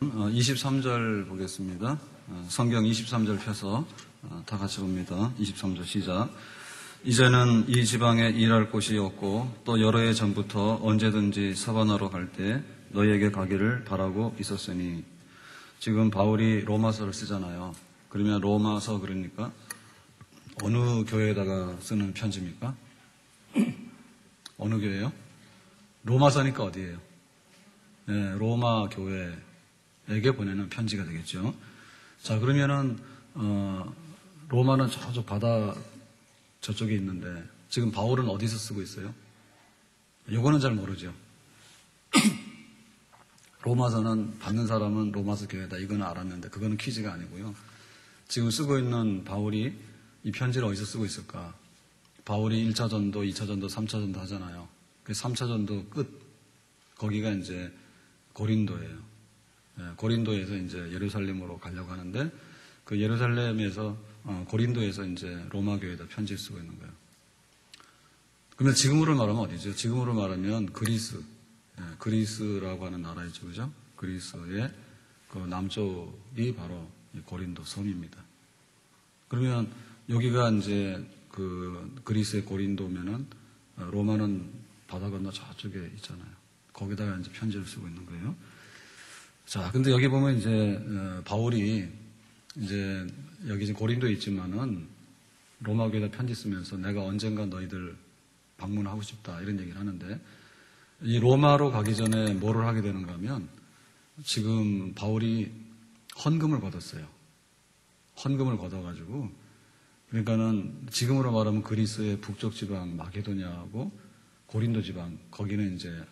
23절 보겠습니다. 성경 23절 펴서 다 같이 봅니다. 23절 시작. 이제는 이 지방에 일할 곳이 없고 또 여러 해 전부터 언제든지 사바나로 갈 때 너희에게 가기를 바라고 있었으니. 지금 바울이 로마서를 쓰잖아요. 그러면 로마서 그러니까 어느 교회에다가 쓰는 편지입니까? 어느 교회요? 로마서니까 어디예요? 네, 로마 교회에게 보내는 편지가 되겠죠. 자, 그러면은 로마는 저쪽 바다 저쪽에 있는데 지금 바울은 어디서 쓰고 있어요? 요거는 잘 모르죠. 로마서는 받는 사람은 로마서 교회다 이거는 알았는데 그거는 퀴즈가 아니고요. 지금 쓰고 있는 바울이 이 편지를 어디서 쓰고 있을까? 바울이 1차 전도, 2차 전도, 3차 전도 하잖아요. 그 3차 전도 끝 거기가 이제 고린도예요. 고린도에서 이제 예루살렘으로 가려고 하는데 그 예루살렘에서 고린도에서 이제 로마 교회에다 편지를 쓰고 있는 거예요. 그러면 지금으로 말하면 어디죠? 지금으로 말하면 그리스, 그리스라고 하는 나라이죠, 그죠? 그리스의 그 남쪽이 바로 고린도 섬입니다. 그러면 여기가 이제 그 그리스의 고린도면은 로마는 바다 건너 저쪽에 있잖아요. 거기다가 이제 편지를 쓰고 있는 거예요. 자, 근데 여기 보면 이제 바울이 이제 여기 이제 고린도에 있지만은 로마 교회에다 편지 쓰면서 내가 언젠가 너희들 방문하고 싶다 이런 얘기를 하는데 이 로마로 가기 전에 뭐를 하게 되는가 하면 지금 바울이 헌금을 걷었어요. 헌금을 걷어가지고 그러니까는 지금으로 말하면 그리스의 북쪽 지방 마게도냐하고 고린도 지방 거기는 이제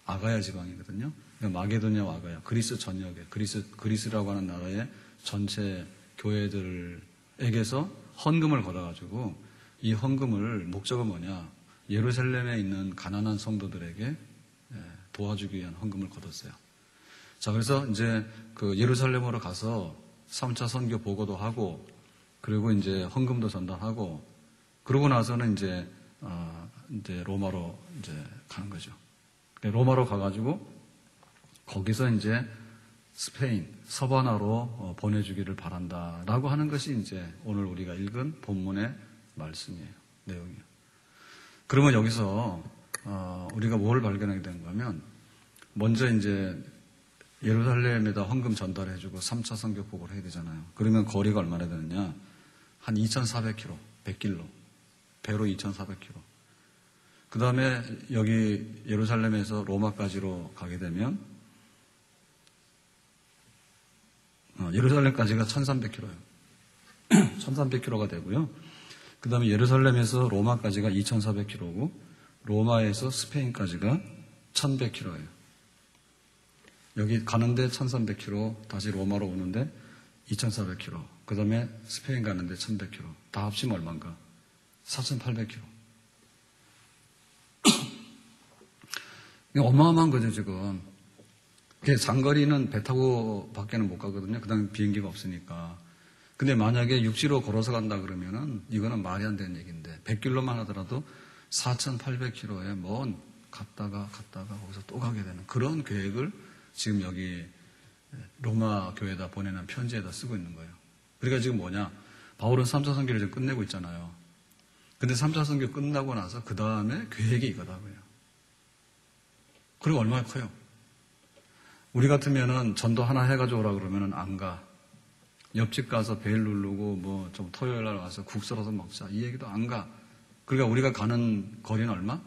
아가야 지방이거든요. 그러니까 마게도냐와 아가야 그리스 전역에 그리스라고 하는 나라의 전체 교회들에게서 헌금을 걷어가지고 이 헌금을 목적은 뭐냐? 예루살렘에 있는 가난한 성도들에게 도와주기 위한 헌금을 걷었어요. 자, 그래서 이제 그 예루살렘으로 가서 3차 선교 보고도 하고 그리고 이제 헌금도 전달하고 그러고 나서는 이제 로마로 이제 가는 거죠. 로마로 가가지고 거기서 이제 스페인 서바나로 보내주기를 바란다라고 하는 것이 이제 오늘 우리가 읽은 본문의 말씀이에요. 내용이에요. 그러면 여기서 우리가 뭘 발견하게 되는가 하면 먼저 이제 예루살렘에다 헌금 전달해주고 3차 선교 보고를 해야 되잖아요. 그러면 거리가 얼마나 되느냐? 한 2,400km, 100길로. 배로 2,400km. 그 다음에 여기 예루살렘에서 로마까지로 가게 되면 예루살렘까지가 1,300km예요. 1,300km가 되고요. 그 다음에 예루살렘에서 로마까지가 2,400km고 로마에서 스페인까지가 1,100km예요. 여기 가는데 1,300km, 다시 로마로 오는데 2,400km, 그 다음에 스페인 가는데 1,100km. 다 합치면 얼마인가? 4,800km. 어마어마한 거죠, 지금. 장거리는 배 타고 밖에는 못 가거든요. 그 다음에 비행기가 없으니까. 근데 만약에 육지로 걸어서 간다 그러면은 이거는 말이 안 되는 얘기인데 100길로만 하더라도 4,800km에 먼 갔다가 거기서 또 가게 되는 그런 계획을 지금 여기 로마 교회에다 보내는 편지에다 쓰고 있는 거예요. 그러니까 지금 뭐냐? 바울은 3차 선교를 지금 끝내고 있잖아요. 근데 3차 선교 끝나고 나서 그 다음에 계획이 이거다고요. 그리고 얼마나 커요? 우리 같으면은 전도 하나 해가지고 오라 그러면은 안 가. 옆집 가서 베일 누르고 뭐 좀 토요일 날 와서 국 썰어서 먹자. 이 얘기도 안 가. 그러니까 우리가 가는 거리는 얼마?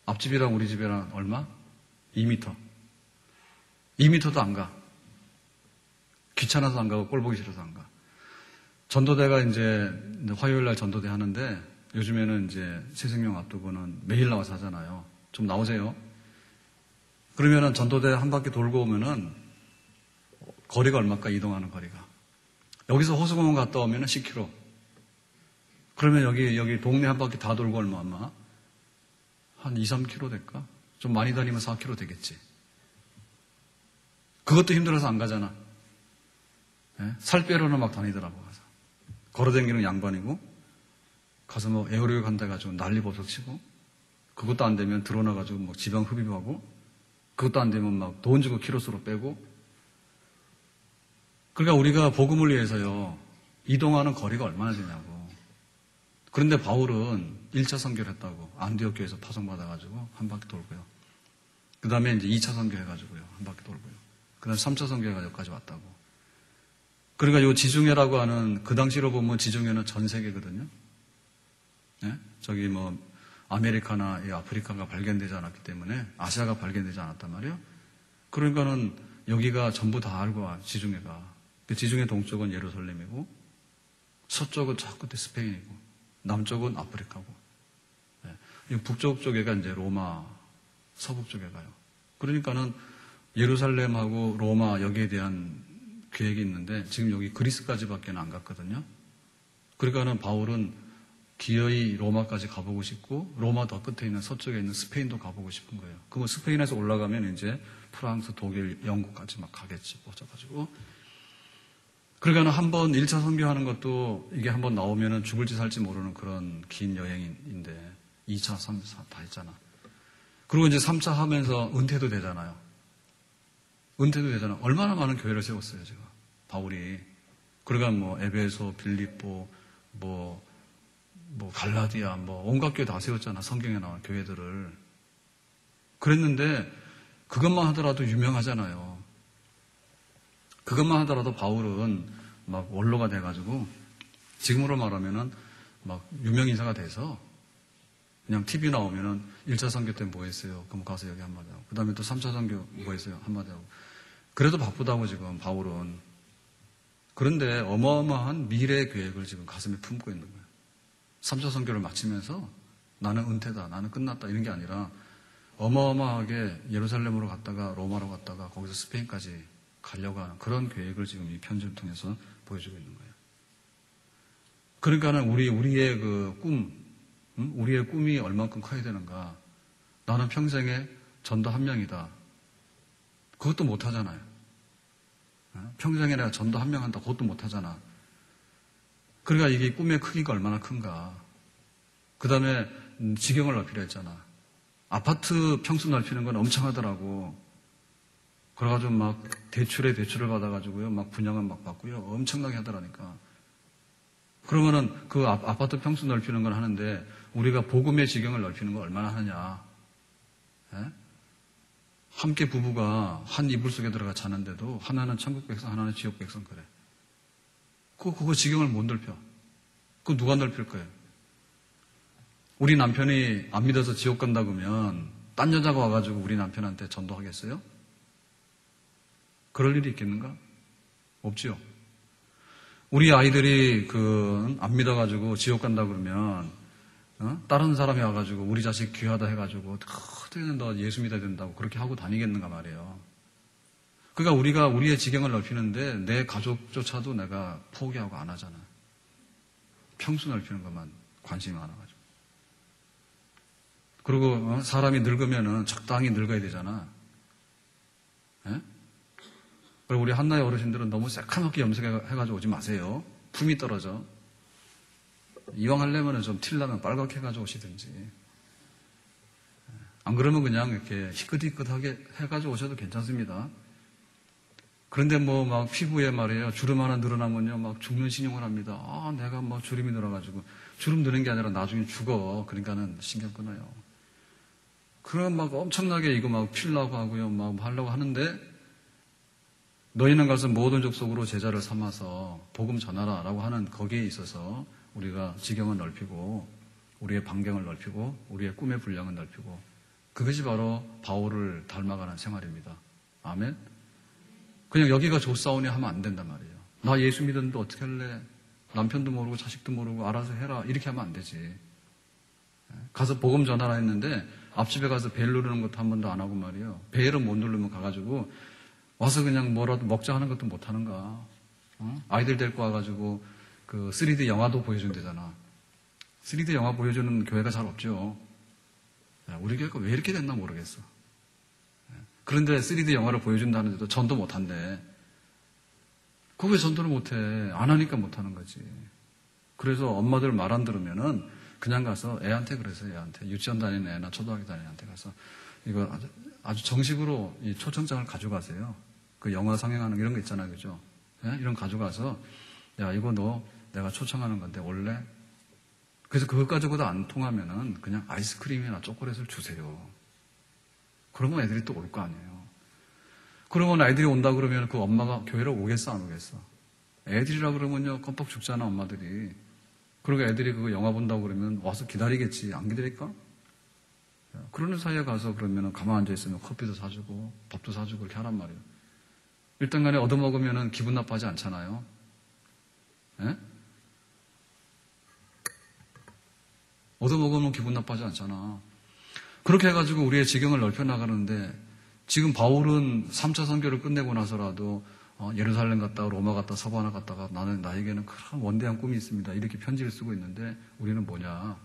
앞집이랑 우리 집이랑 얼마? 2m. 2m도 안 가. 귀찮아서 안 가고 꼴 보기 싫어서 안 가. 전도대가 이제 화요일 날 전도대 하는데 요즘에는 이제 새생명 앞두고는 매일 나와서 하잖아요. 좀 나오세요. 그러면은 전도대 한 바퀴 돌고 오면은 거리가 얼마일까? 이동하는 거리가. 여기서 호수공원 갔다 오면은 10km. 그러면 여기 동네 한 바퀴 다 돌고 얼마? 한 2, 3km 될까? 좀 많이 다니면 4km 되겠지. 그것도 힘들어서 안 가잖아. 네? 살 빼러는 막 다니더라고. 가서. 걸어다니는 양반이고 가서 뭐 에어로빅 한다 해가지고 난리 버섯 치고 그것도 안 되면 들어나가지고 뭐 지방 흡입하고 그것도 안 되면 막 돈 주고 키로수로 빼고 그러니까 우리가 복음을 위해서요, 이동하는 거리가 얼마나 되냐고. 그런데 바울은 1차 선교를 했다고. 안디옥 교회에서 파송받아가지고 한 바퀴 돌고요. 그 다음에 이제 2차 선교 해가지고요. 한 바퀴 돌고요. 그 다음에 3차 선교 해가지고 여기까지 왔다고. 그러니까 요 지중해라고 하는, 그 당시로 보면 지중해는 전 세계거든요. 네? 저기 뭐, 아메리카나 이 아프리카가 발견되지 않았기 때문에 아시아가 발견되지 않았단 말이에요. 그러니까는 여기가 전부 다 알고 지중해가. 그 지중해 동쪽은 예루살렘이고, 서쪽은 저 끝에 스페인이고, 남쪽은 아프리카고, 네. 북쪽 쪽에가 이제 로마, 서북 쪽에 가요. 그러니까는 예루살렘하고 로마 여기에 대한 계획이 있는데 지금 여기 그리스까지밖에 안 갔거든요. 그러니까는 바울은 기어이 로마까지 가보고 싶고 로마 더 끝에 있는 서쪽에 있는 스페인도 가보고 싶은 거예요. 그럼 스페인에서 올라가면 이제 프랑스, 독일, 영국까지 막 가겠지. 꽂아가지고. 그러니까는 한번 1차 선교하는 것도 이게 한번 나오면은 죽을지 살지 모르는 그런 긴 여행인데 2차, 3차 다 했잖아. 그리고 이제 3차 하면서 은퇴도 되잖아요. 은퇴도 되잖아. 얼마나 많은 교회를 세웠어요, 제가. 바울이. 그러니까 뭐, 에베소, 빌립보, 뭐 갈라디아, 온갖 교회 다 세웠잖아. 성경에 나온 교회들을. 그랬는데, 그것만 하더라도 유명하잖아요. 그것만 하더라도 바울은 막 원로가 돼가지고, 지금으로 말하면은 막 유명인사가 돼서, 그냥 TV 나오면은 1차 선교 때 뭐 했어요? 그럼 가서 여기 한마디 하고. 그 다음에 또 3차 선교 뭐 했어요? 한마디 하고. 그래도 바쁘다고 지금 바울은. 그런데 어마어마한 미래 계획을 지금 가슴에 품고 있는 거예요. 3차 선교를 마치면서 나는 은퇴다, 나는 끝났다 이런 게 아니라 어마어마하게 예루살렘으로 갔다가 로마로 갔다가 거기서 스페인까지 가려고 하는 그런 계획을 지금 이 편지를 통해서 보여주고 있는 거예요. 그러니까는 우리의 그 꿈, 우리의 꿈이 얼만큼 커야 되는가. 나는 평생에 전도 한 명이다. 그것도 못 하잖아요. 평생에 내가 전도 한 명 한다. 그것도 못 하잖아. 그러니까 이게 꿈의 크기가 얼마나 큰가. 그 다음에 지경을 넓히려 했잖아. 아파트 평수 넓히는 건 엄청 하더라고. 그래가지고 막 대출을 받아가지고요. 막 분양을 막 받고요. 엄청나게 하더라니까. 그러면은 그 아파트 평수 넓히는 건 하는데 우리가 복음의 지경을 넓히는 건 얼마나 하느냐. 예? 함께 부부가 한 이불 속에 들어가 자는데도 하나는 천국 백성, 하나는 지옥 백성 그래. 그거 지경을 못 넓혀. 그거 누가 넓힐 거예요? 우리 남편이 안 믿어서 지옥 간다 그러면 딴 여자가 와가지고 우리 남편한테 전도하겠어요? 그럴 일이 있겠는가? 없지요. 우리 아이들이 안 믿어가지고 지옥 간다 그러면 다른 사람이 와가지고 우리 자식 귀하다 해가지고 어떻게든 너 예수 믿어야 된다고 그렇게 하고 다니겠는가 말이에요. 그러니까 우리가 우리의 지경을 넓히는데 내 가족조차도 내가 포기하고 안 하잖아. 평수 넓히는 것만 관심이 많아가지고. 그리고 사람이 늙으면은 적당히 늙어야 되잖아. 예? 그리고 우리 한나의 어르신들은 너무 새카맣게 염색해가지고 오지 마세요. 품이 떨어져. 이왕 하려면 좀 틸라면 빨갛게 해가지고 오시든지. 안 그러면 그냥 이렇게 희끗희끗하게 해가지고 오셔도 괜찮습니다. 그런데 막 피부에 말이에요. 주름 하나 늘어나면요. 막 죽는 신용을 합니다. 내가 주름이 늘어가지고. 주름 드는 게 아니라 나중에 죽어. 그러니까는 신경 끊어요. 그럼 엄청나게 이거 필라고 하고요. 하려고 하는데 너희는 가서 모든 족속으로 제자를 삼아서 복음 전하라 라고 하는 거기에 있어서 우리가 지경을 넓히고 우리의 반경을 넓히고 우리의 꿈의 분량을 넓히고 그것이 바로 바울을 닮아가는 생활입니다. 아멘? 그냥 여기가 좋사오니 하면 안 된단 말이에요. 나 예수 믿었는데 어떻게 할래? 남편도 모르고 자식도 모르고 알아서 해라. 이렇게 하면 안 되지. 가서 복음 전하라 했는데 앞집에 가서 벨 누르는 것도 한 번도 안 하고 말이에요. 벨을 못 누르면 가가지고 와서 그냥 뭐라도 먹자 하는 것도 못 하는가. 아이들 데리고 와가지고 3D 영화도 보여준대잖아. 3D 영화 보여주는 교회가 잘 없죠. 우리 교회가 왜 이렇게 됐나 모르겠어. 그런데 3D 영화를 보여준다는데도 전도 못한대. 그거 왜 전도를 못해? 안 하니까 못하는 거지. 그래서 엄마들 말 안 들으면은 그냥 가서 애한테 그래서 애한테 유치원 다니는 애나 초등학교 다니는 애한테 가서 이거 아주 정식으로 이 초청장을 가져가세요. 그 영화 상영하는 이런 거 있잖아요. 그죠? 이런 가져가서 야, 이거 너 내가 초청하는 건데 올래? 그래서 그것 가지고도 안 통하면은 그냥 아이스크림이나 초콜릿을 주세요. 그러면 애들이 또 올 거 아니에요. 그러면 애들이 온다 그러면 그 엄마가 교회를 오겠어, 안 오겠어? 애들이라 그러면요, 껌뻑 죽잖아, 엄마들이. 그리고 애들이 그거 영화 본다고 그러면 와서 기다리겠지. 안 기다릴까? 그러는 사이에 가서 그러면 가만 앉아있으면 커피도 사주고 밥도 사주고 그렇게 하란 말이에요. 일단 간에 얻어먹으면 기분 나빠하지 않잖아요. 예? 얻어먹으면 기분 나빠하지 않잖아. 그렇게 해가지고 우리의 지경을 넓혀나가는데 지금 바울은 3차 선교를 끝내고 나서라도 예루살렘 갔다가 로마 갔다가 서바나 갔다가 나에게는 그런 원대한 꿈이 있습니다. 이렇게 편지를 쓰고 있는데 우리는 뭐냐?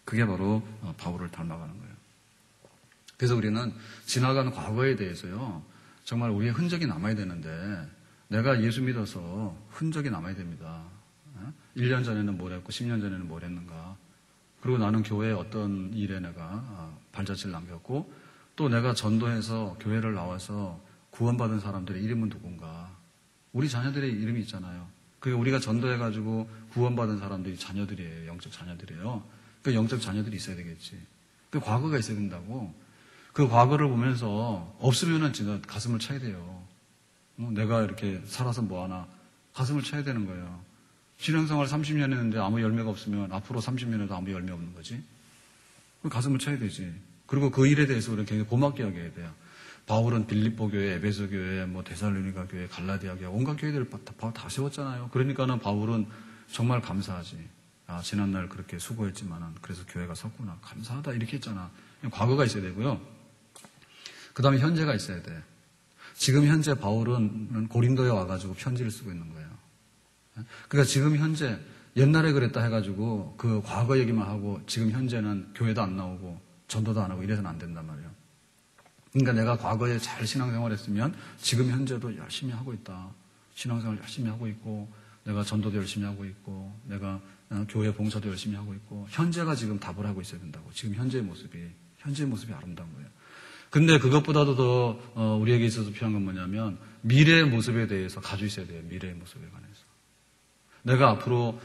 그게 바로 바울을 닮아가는 거예요. 그래서 우리는 지나간 과거에 대해서요. 정말 우리의 흔적이 남아야 되는데 내가 예수 믿어서 흔적이 남아야 됩니다. 1년 전에는 뭘 했고 10년 전에는 뭘 했는가. 그리고 나는 교회에 어떤 일에 내가 발자취를 남겼고 또 내가 전도해서 교회를 나와서 구원받은 사람들의 이름은 누군가. 우리 자녀들의 이름이 있잖아요. 그게 우리가 전도해가지고 구원받은 사람들이 자녀들이에요. 영적 자녀들이에요. 그 영적 자녀들이 있어야 되겠지. 그 과거가 있어야 된다고. 그 과거를 보면서 없으면은 진짜 가슴을 쳐야 돼요. 내가 이렇게 살아서 뭐하나 가슴을 쳐야 되는 거예요. 신앙생활 30년 했는데 아무 열매가 없으면 앞으로 30년에도 아무 열매 없는 거지. 가슴을 쳐야 되지. 그리고 그 일에 대해서 우리는 굉장히 고맙게 여겨야 돼요. 바울은 빌립보 교회, 에베소 교회, 데살로니가 교회, 갈라디아 교회, 온갖 교회들을 다 세웠잖아요. 그러니까는 바울은 정말 감사하지. 아, 지난날 그렇게 수고했지만은 그래서 교회가 섰구나. 감사하다 이렇게 했잖아. 과거가 있어야 되고요. 그 다음에 현재가 있어야 돼. 지금 현재 바울은 고린도에 와가지고 편지를 쓰고 있는 거예요. 그러니까 지금 현재 옛날에 그랬다 해가지고 그 과거 얘기만 하고 지금 현재는 교회도 안 나오고 전도도 안 하고 이래서는 안 된단 말이에요. 그러니까 내가 과거에 잘 신앙생활 했으면 지금 현재도 열심히 하고 있다. 신앙생활 열심히 하고 있고 내가 전도도 열심히 하고 있고 내가 교회 봉사도 열심히 하고 있고 현재가 지금 답을 하고 있어야 된다고. 지금 현재의 모습이 아름다운 거예요. 근데 그것보다도 더 우리에게 있어서 필요한 건 뭐냐면 미래의 모습에 대해서 가지고 있어야 돼요. 미래의 모습에 관해서. 내가 앞으로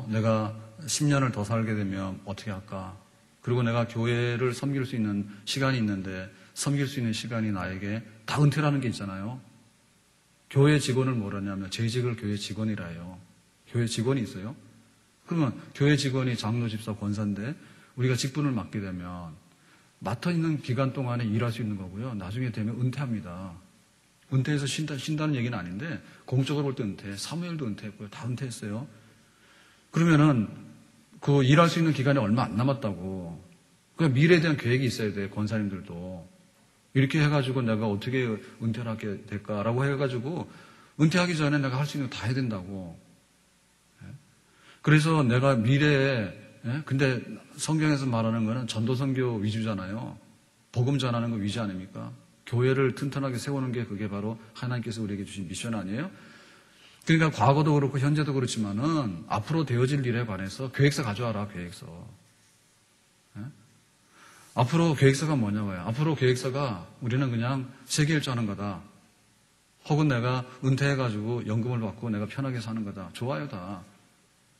내가 10년을 더 살게 되면 어떻게 할까? 그리고 내가 교회를 섬길 수 있는 시간이 있는데 섬길 수 있는 시간이 나에게 다 은퇴라는 게 있잖아요. 교회 직원을 뭐라냐면 재직을 교회 직원이라 해요. 교회 직원이 있어요. 그러면 교회 직원이 장로, 집사, 권사인데 우리가 직분을 맡게 되면 맡아 있는 기간 동안에 일할 수 있는 거고요. 나중에 되면 은퇴합니다. 은퇴해서 쉰다는 얘기는 아닌데 공적으로 볼 때 은퇴, 사무엘도 은퇴했고요. 다 은퇴했어요. 그러면은 그 일할 수 있는 기간이 얼마 안 남았다고. 그냥 미래에 대한 계획이 있어야 돼. 권사님들도. 이렇게 해가지고 내가 어떻게 은퇴를 하게 될까라고 해가지고 은퇴하기 전에 내가 할 수 있는 거 다 해야 된다고. 그래서 내가 미래에 근데 성경에서 말하는 거는 전도선교 위주잖아요. 복음 전하는 거 위주 아닙니까? 교회를 튼튼하게 세우는 게 그게 바로 하나님께서 우리에게 주신 미션 아니에요? 그러니까 과거도 그렇고 현재도 그렇지만은 앞으로 되어질 일에 관해서 계획서 가져와라. 계획서. 앞으로 계획서가 뭐냐고요. 앞으로 계획서가 우리는 그냥 세계일주하는 거다. 혹은 내가 은퇴해가지고 연금을 받고 내가 편하게 사는 거다. 좋아요 다.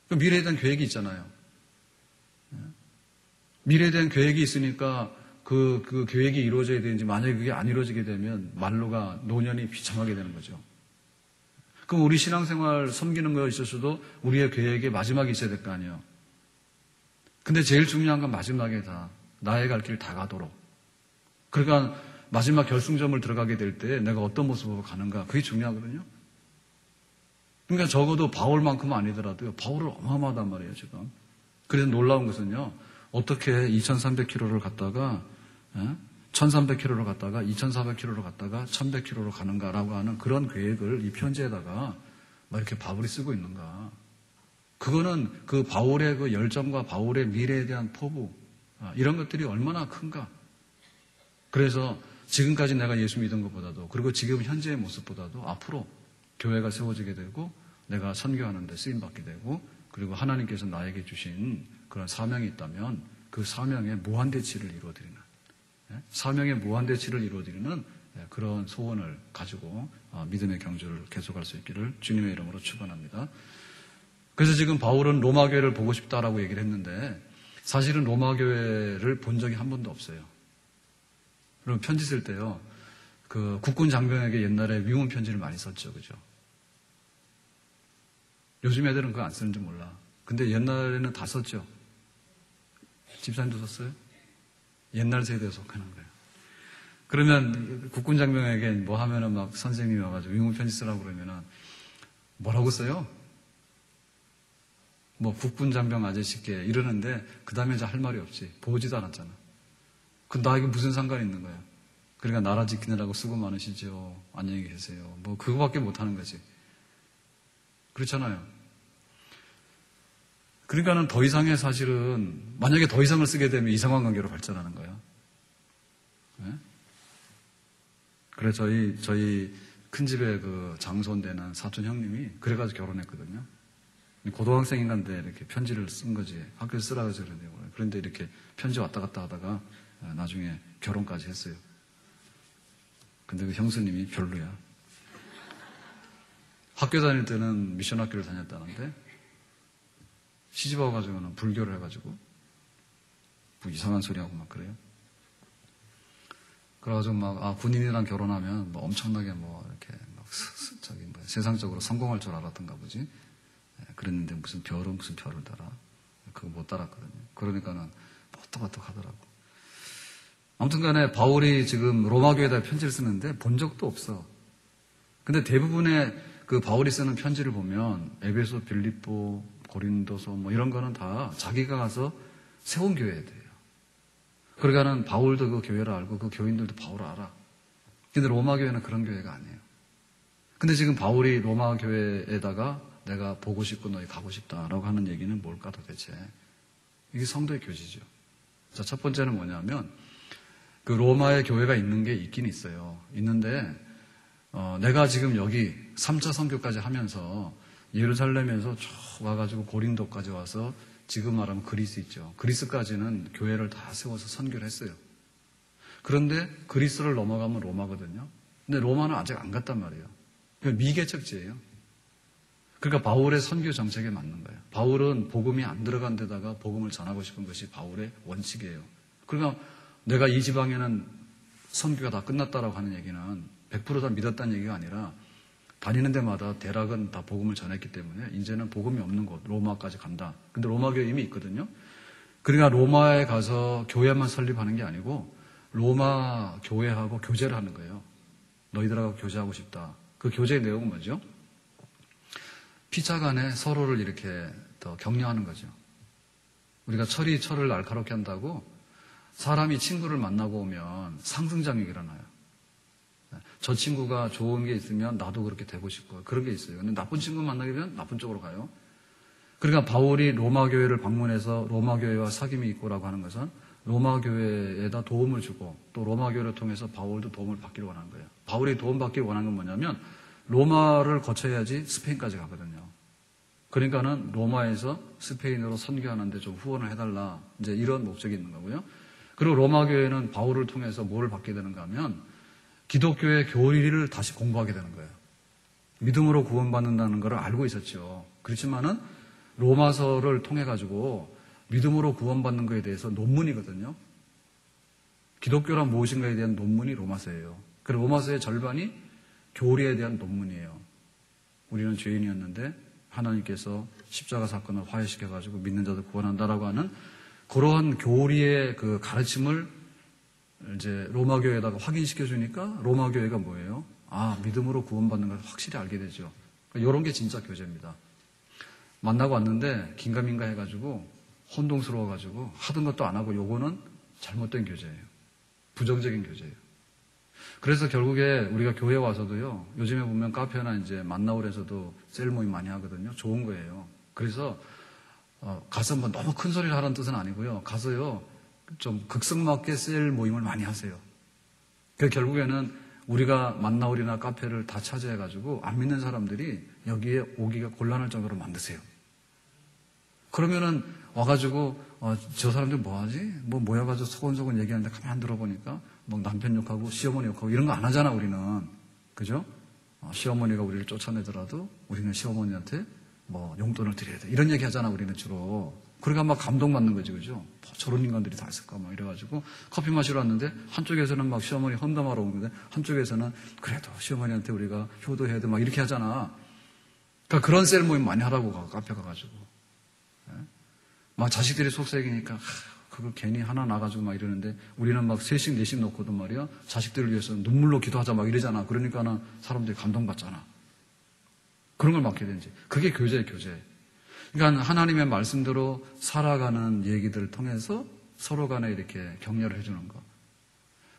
그 미래에 대한 계획이 있잖아요. 미래에 대한 계획이 있으니까 그 계획이 이루어져야 되는지 만약에 그게 안 이루어지게 되면 말로가 노년이 비참하게 되는 거죠. 그럼 우리 신앙생활 섬기는 거에 있어서도 우리의 계획의 마지막이 있어야 될 거 아니에요. 근데 제일 중요한 건 마지막에 다 나의 갈 길 다 가도록. 그러니까 마지막 결승점을 들어가게 될 때 내가 어떤 모습으로 가는가 그게 중요하거든요. 그러니까 적어도 바울만큼은 아니더라도요. 바울은 어마어마하단 말이에요 지금. 그래서 놀라운 것은요. 어떻게 2300km를 갔다가 1300km를 갔다가 2400km를 갔다가 1100km로 가는가라고 하는 그런 계획을 이 편지에다가 막 이렇게 바울이 쓰고 있는가. 그거는 그 바울의 그 열정과 바울의 미래에 대한 포부 이런 것들이 얼마나 큰가. 그래서 지금까지 내가 예수 믿은 것보다도 그리고 지금 현재의 모습보다도 앞으로 교회가 세워지게 되고 내가 선교하는 데 쓰임받게 되고 그리고 하나님께서 나에게 주신 그런 사명이 있다면 그 사명의 무한대치를 이루어드리는 사명의 무한대치를 이루어드리는 그런 소원을 가지고 믿음의 경주를 계속할 수 있기를 주님의 이름으로 축원합니다. 그래서 지금 바울은 로마 교회를 보고 싶다라고 얘기를 했는데 사실은 로마 교회를 본 적이 한 번도 없어요. 그럼 편지 쓸 때요, 그 국군 장병에게 옛날에 위문 편지를 많이 썼죠, 그죠? 요즘 애들은 그거 안 쓰는지 몰라. 근데 옛날에는 다 썼죠. 집사님도 썼어요? 옛날 세대에 속하는 거예요. 그러면 국군 장병에게 뭐 하면은 막 선생님이 와가지고 위문 편지 쓰라고 그러면은 뭐라고 써요? 뭐 국군 장병 아저씨께 이러는데 그 다음에 이제 할 말이 없지. 보지도 않았잖아. 그 나에게 무슨 상관이 있는 거야? 그러니까 나라 지키느라고 수고 많으시죠. 안녕히 계세요. 뭐 그거밖에 못 하는 거지. 그렇잖아요. 그러니까는 더 이상의 사실은 만약에 더 이상을 쓰게 되면 이상한 관계로 발전하는 거예요. 네? 그래 저희 큰 집에 그 장손 되는 사촌 형님이 그래가지고 결혼했거든요. 고등학생인간데 이렇게 편지를 쓴 거지. 학교에 쓰라고 해서 그러는데 그런데 이렇게 편지 왔다 갔다 하다가 나중에 결혼까지 했어요. 근데 그 형수님이 별로야. 학교 다닐 때는 미션 학교를 다녔다는데 시집 와가지고는 불교를 해가지고 뭐 이상한 소리하고 막 그래요. 그래가지고 막 군인이랑 결혼하면 뭐 엄청나게 뭐 이렇게 막 저기 뭐 세상적으로 성공할 줄 알았던가 보지. 그랬는데 무슨 별을 달아. 그거 못 달았거든요. 그러니까는 버떡버떡 하더라고. 아무튼 간에 바울이 지금 로마 교회에다 편지를 쓰는데 본 적도 없어. 근데 대부분의 그 바울이 쓰는 편지를 보면 에베소, 빌립보, 고린도서 뭐 이런 거는 다 자기가 가서 세운 교회들이에요. 그러니까는 바울도 그 교회를 알고 그 교인들도 바울을 알아. 근데 로마 교회는 그런 교회가 아니에요. 근데 지금 바울이 로마 교회에다가 내가 보고 싶고 너희 가고 싶다라고 하는 얘기는 뭘까 도대체? 이게 성도의 교제죠. 자, 첫 번째는 뭐냐면 그 로마의 교회가 있는 게 있긴 있어요. 있는데 내가 지금 여기 3차 선교까지 하면서 예루살렘에서 쭉 와가지고 고린도까지 와서 지금 말하면 그리스 있죠. 그리스까지는 교회를 다 세워서 선교를 했어요. 그런데 그리스를 넘어가면 로마거든요. 근데 로마는 아직 안 갔단 말이에요. 그러니까 미개척지예요. 그러니까 바울의 선교 정책에 맞는 거예요. 바울은 복음이 안 들어간 데다가 복음을 전하고 싶은 것이 바울의 원칙이에요. 그러니까 내가 이 지방에는 선교가 다 끝났다라고 하는 얘기는 100% 다 믿었다는 얘기가 아니라 다니는 데마다 대략은 다 복음을 전했기 때문에 이제는 복음이 없는 곳 로마까지 간다. 근데 로마 교회 이미 있거든요. 그러니까 로마에 가서 교회만 설립하는 게 아니고 로마 교회하고 교제를 하는 거예요. 너희들하고 교제하고 싶다. 그 교제의 내용은 뭐죠? 피차 간에 서로를 이렇게 더 격려하는 거죠. 우리가 철이 철을 날카롭게 한다고 사람이 친구를 만나고 오면 상승작용이 일어나요. 저 친구가 좋은 게 있으면 나도 그렇게 되고 싶고 그런 게 있어요. 근데 나쁜 친구 만나게 되면 나쁜 쪽으로 가요. 그러니까 바울이 로마 교회를 방문해서 로마 교회와 사귐이 있고라고 하는 것은 로마 교회에다 도움을 주고 또 로마 교회를 통해서 바울도 도움을 받기를 원하는 거예요. 바울이 도움 받기를 원하는 건 뭐냐면 로마를 거쳐야지 스페인까지 가거든요. 그러니까는 로마에서 스페인으로 선교하는데 좀 후원을 해달라. 이제 이런 목적이 있는 거고요. 그리고 로마 교회는 바울을 통해서 뭐를 받게 되는가 하면 기독교의 교리를 다시 공부하게 되는 거예요. 믿음으로 구원받는다는 걸 알고 있었죠. 그렇지만은 로마서를 통해 가지고 믿음으로 구원받는 것에 대해서 논문이거든요. 기독교란 무엇인가에 대한 논문이 로마서예요. 그 로마서의 절반이 교리에 대한 논문이에요. 우리는 죄인이었는데 하나님께서 십자가 사건을 화해시켜가지고 믿는 자들 구원한다라고 하는 그러한 교리의 그 가르침을 이제 로마 교회에다가 확인시켜 주니까 로마 교회가 뭐예요? 믿음으로 구원받는 걸 확실히 알게 되죠. 이런 게 진짜 교제입니다. 만나고 왔는데 긴가민가 해가지고 혼동스러워가지고 하던 것도 안 하고 요거는 잘못된 교제예요. 부정적인 교제예요. 그래서 결국에 우리가 교회 와서도요, 요즘에 보면 카페나 이제 만나울에서도 셀 모임 많이 하거든요. 좋은 거예요. 그래서 가서 뭐 너무 큰 소리를 하라는 뜻은 아니고요. 가서요, 좀 극성맞게 셀 모임을 많이 하세요. 그 결국에는 우리가 만나울이나 카페를 다 차지해가지고 안 믿는 사람들이 여기에 오기가 곤란할 정도로 만드세요. 그러면은 와가지고 저 사람들 뭐하지? 뭐 모여가지고 소곤소곤 얘기하는데 가만 들어보니까 뭐 남편 욕하고 시어머니 욕하고 이런 거 안 하잖아, 우리는. 그죠? 시어머니가 우리를 쫓아내더라도 우리는 시어머니한테 뭐 용돈을 드려야 돼. 이런 얘기 하잖아, 우리는 주로. 그러니까 막 감동받는 거지, 그죠? 뭐 저런 인간들이 다 있을까, 막 이래가지고 커피 마시러 왔는데 한쪽에서는 막 시어머니 험담하러 오는데 한쪽에서는 그래도 시어머니한테 우리가 효도해야 돼, 막 이렇게 하잖아. 그러니까 그런 셀 모임 많이 하라고 카페 가가지고. 막 자식들이 속삭이니까 그걸 괜히 하나 나가지고 막 이러는데 우리는 막 3씩 4씩 놓고도 말이야 자식들을 위해서 눈물로 기도하자 막 이러잖아. 그러니까는 사람들이 감동받잖아. 그런 걸 맡게 되는지. 그게 교제예요, 교제. 그러니까 하나님의 말씀대로 살아가는 얘기들을 통해서 서로 간에 이렇게 격려를 해주는 거.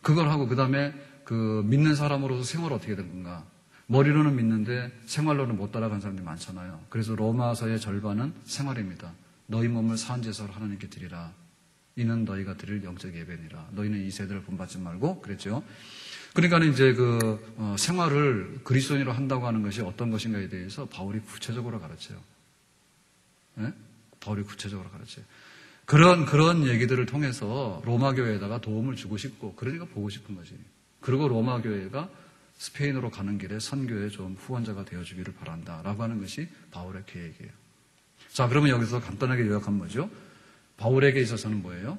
그걸 하고 그 다음에 그 믿는 사람으로서 생활 어떻게 된 건가. 머리로는 믿는데 생활로는 못 따라간 사람들이 많잖아요. 그래서 로마서의 절반은 생활입니다. 너희 몸을 사한제사로 하나님께 드리라. 이는 너희가 드릴 영적 예배니라. 너희는 이 세대를 본받지 말고 그랬죠. 그러니까 이제 생활을 그리스도인으로 한다고 하는 것이 어떤 것인가에 대해서 바울이 구체적으로 가르쳐요. 네? 바울이 구체적으로 가르쳐요. 그런 얘기들을 통해서 로마 교회에다가 도움을 주고 싶고 그러니까 보고 싶은 거지. 그리고 로마 교회가 스페인으로 가는 길에 선교에 좀 후원자가 되어주기를 바란다라고 하는 것이 바울의 계획이에요. 자, 그러면 여기서 간단하게 요약하면 뭐죠? 바울에게 있어서는 뭐예요?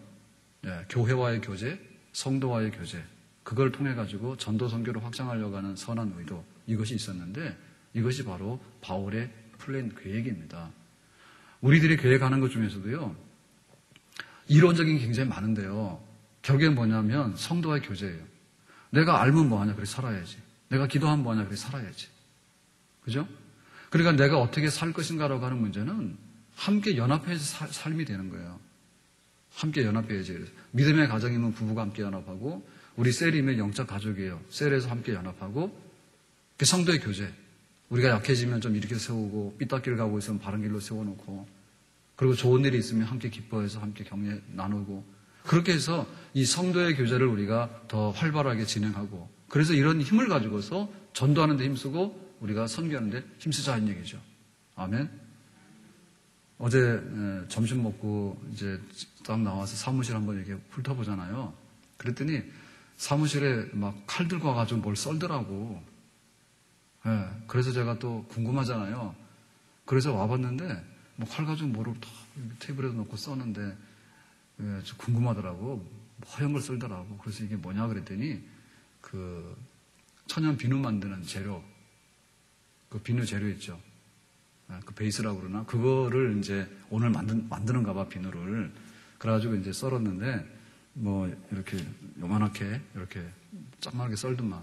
네, 교회와의 교제, 성도와의 교제, 그걸 통해 가지고 전도 선교를 확장하려고 하는 선한 의도, 이것이 있었는데 이것이 바로 바울의 플랜 계획입니다. 우리들이 계획하는 것 중에서도요, 이론적인 게 굉장히 많은데요. 결국엔 뭐냐면 성도와의 교제예요. 내가 알면 뭐하냐? 그래 살아야지. 내가 기도하면 뭐하냐? 그래 살아야지. 그죠? 그러니까 내가 어떻게 살 것인가라고 하는 문제는 함께 연합해서 삶이 되는 거예요. 함께 연합해야지. 믿음의 가정이면 부부가 함께 연합하고 우리 셀이면 영적 가족이에요. 셀에서 함께 연합하고 성도의 교제. 우리가 약해지면 좀 이렇게 세우고 삐딱길 가고 있으면 바른 길로 세워놓고 그리고 좋은 일이 있으면 함께 기뻐해서 함께 격려 나누고 그렇게 해서 이 성도의 교제를 우리가 더 활발하게 진행하고 그래서 이런 힘을 가지고서 전도하는 데 힘쓰고 우리가 선교하는 데 힘쓰자는 얘기죠. 아멘. 어제 점심 먹고 이제 딱 나와서 사무실 한번 이렇게 훑어보잖아요. 그랬더니 사무실에 막 칼 들고 와가지고 뭘 썰더라고. 예, 그래서 제가 또 궁금하잖아요. 그래서 와봤는데 뭐 칼 가지고 뭐를 다 테이블에다 놓고 써는데 예, 좀 궁금하더라고. 뭐 허연 걸 썰더라고. 그래서 이게 뭐냐 그랬더니 그 천연 비누 만드는 재료, 그 비누 재료 있죠. 그 베이스라고 그러나 그거를 이제 오늘 만드는가 봐 비누를. 그래가지고 이제 썰었는데 뭐 이렇게 요만하게 이렇게 짱하게 썰더만.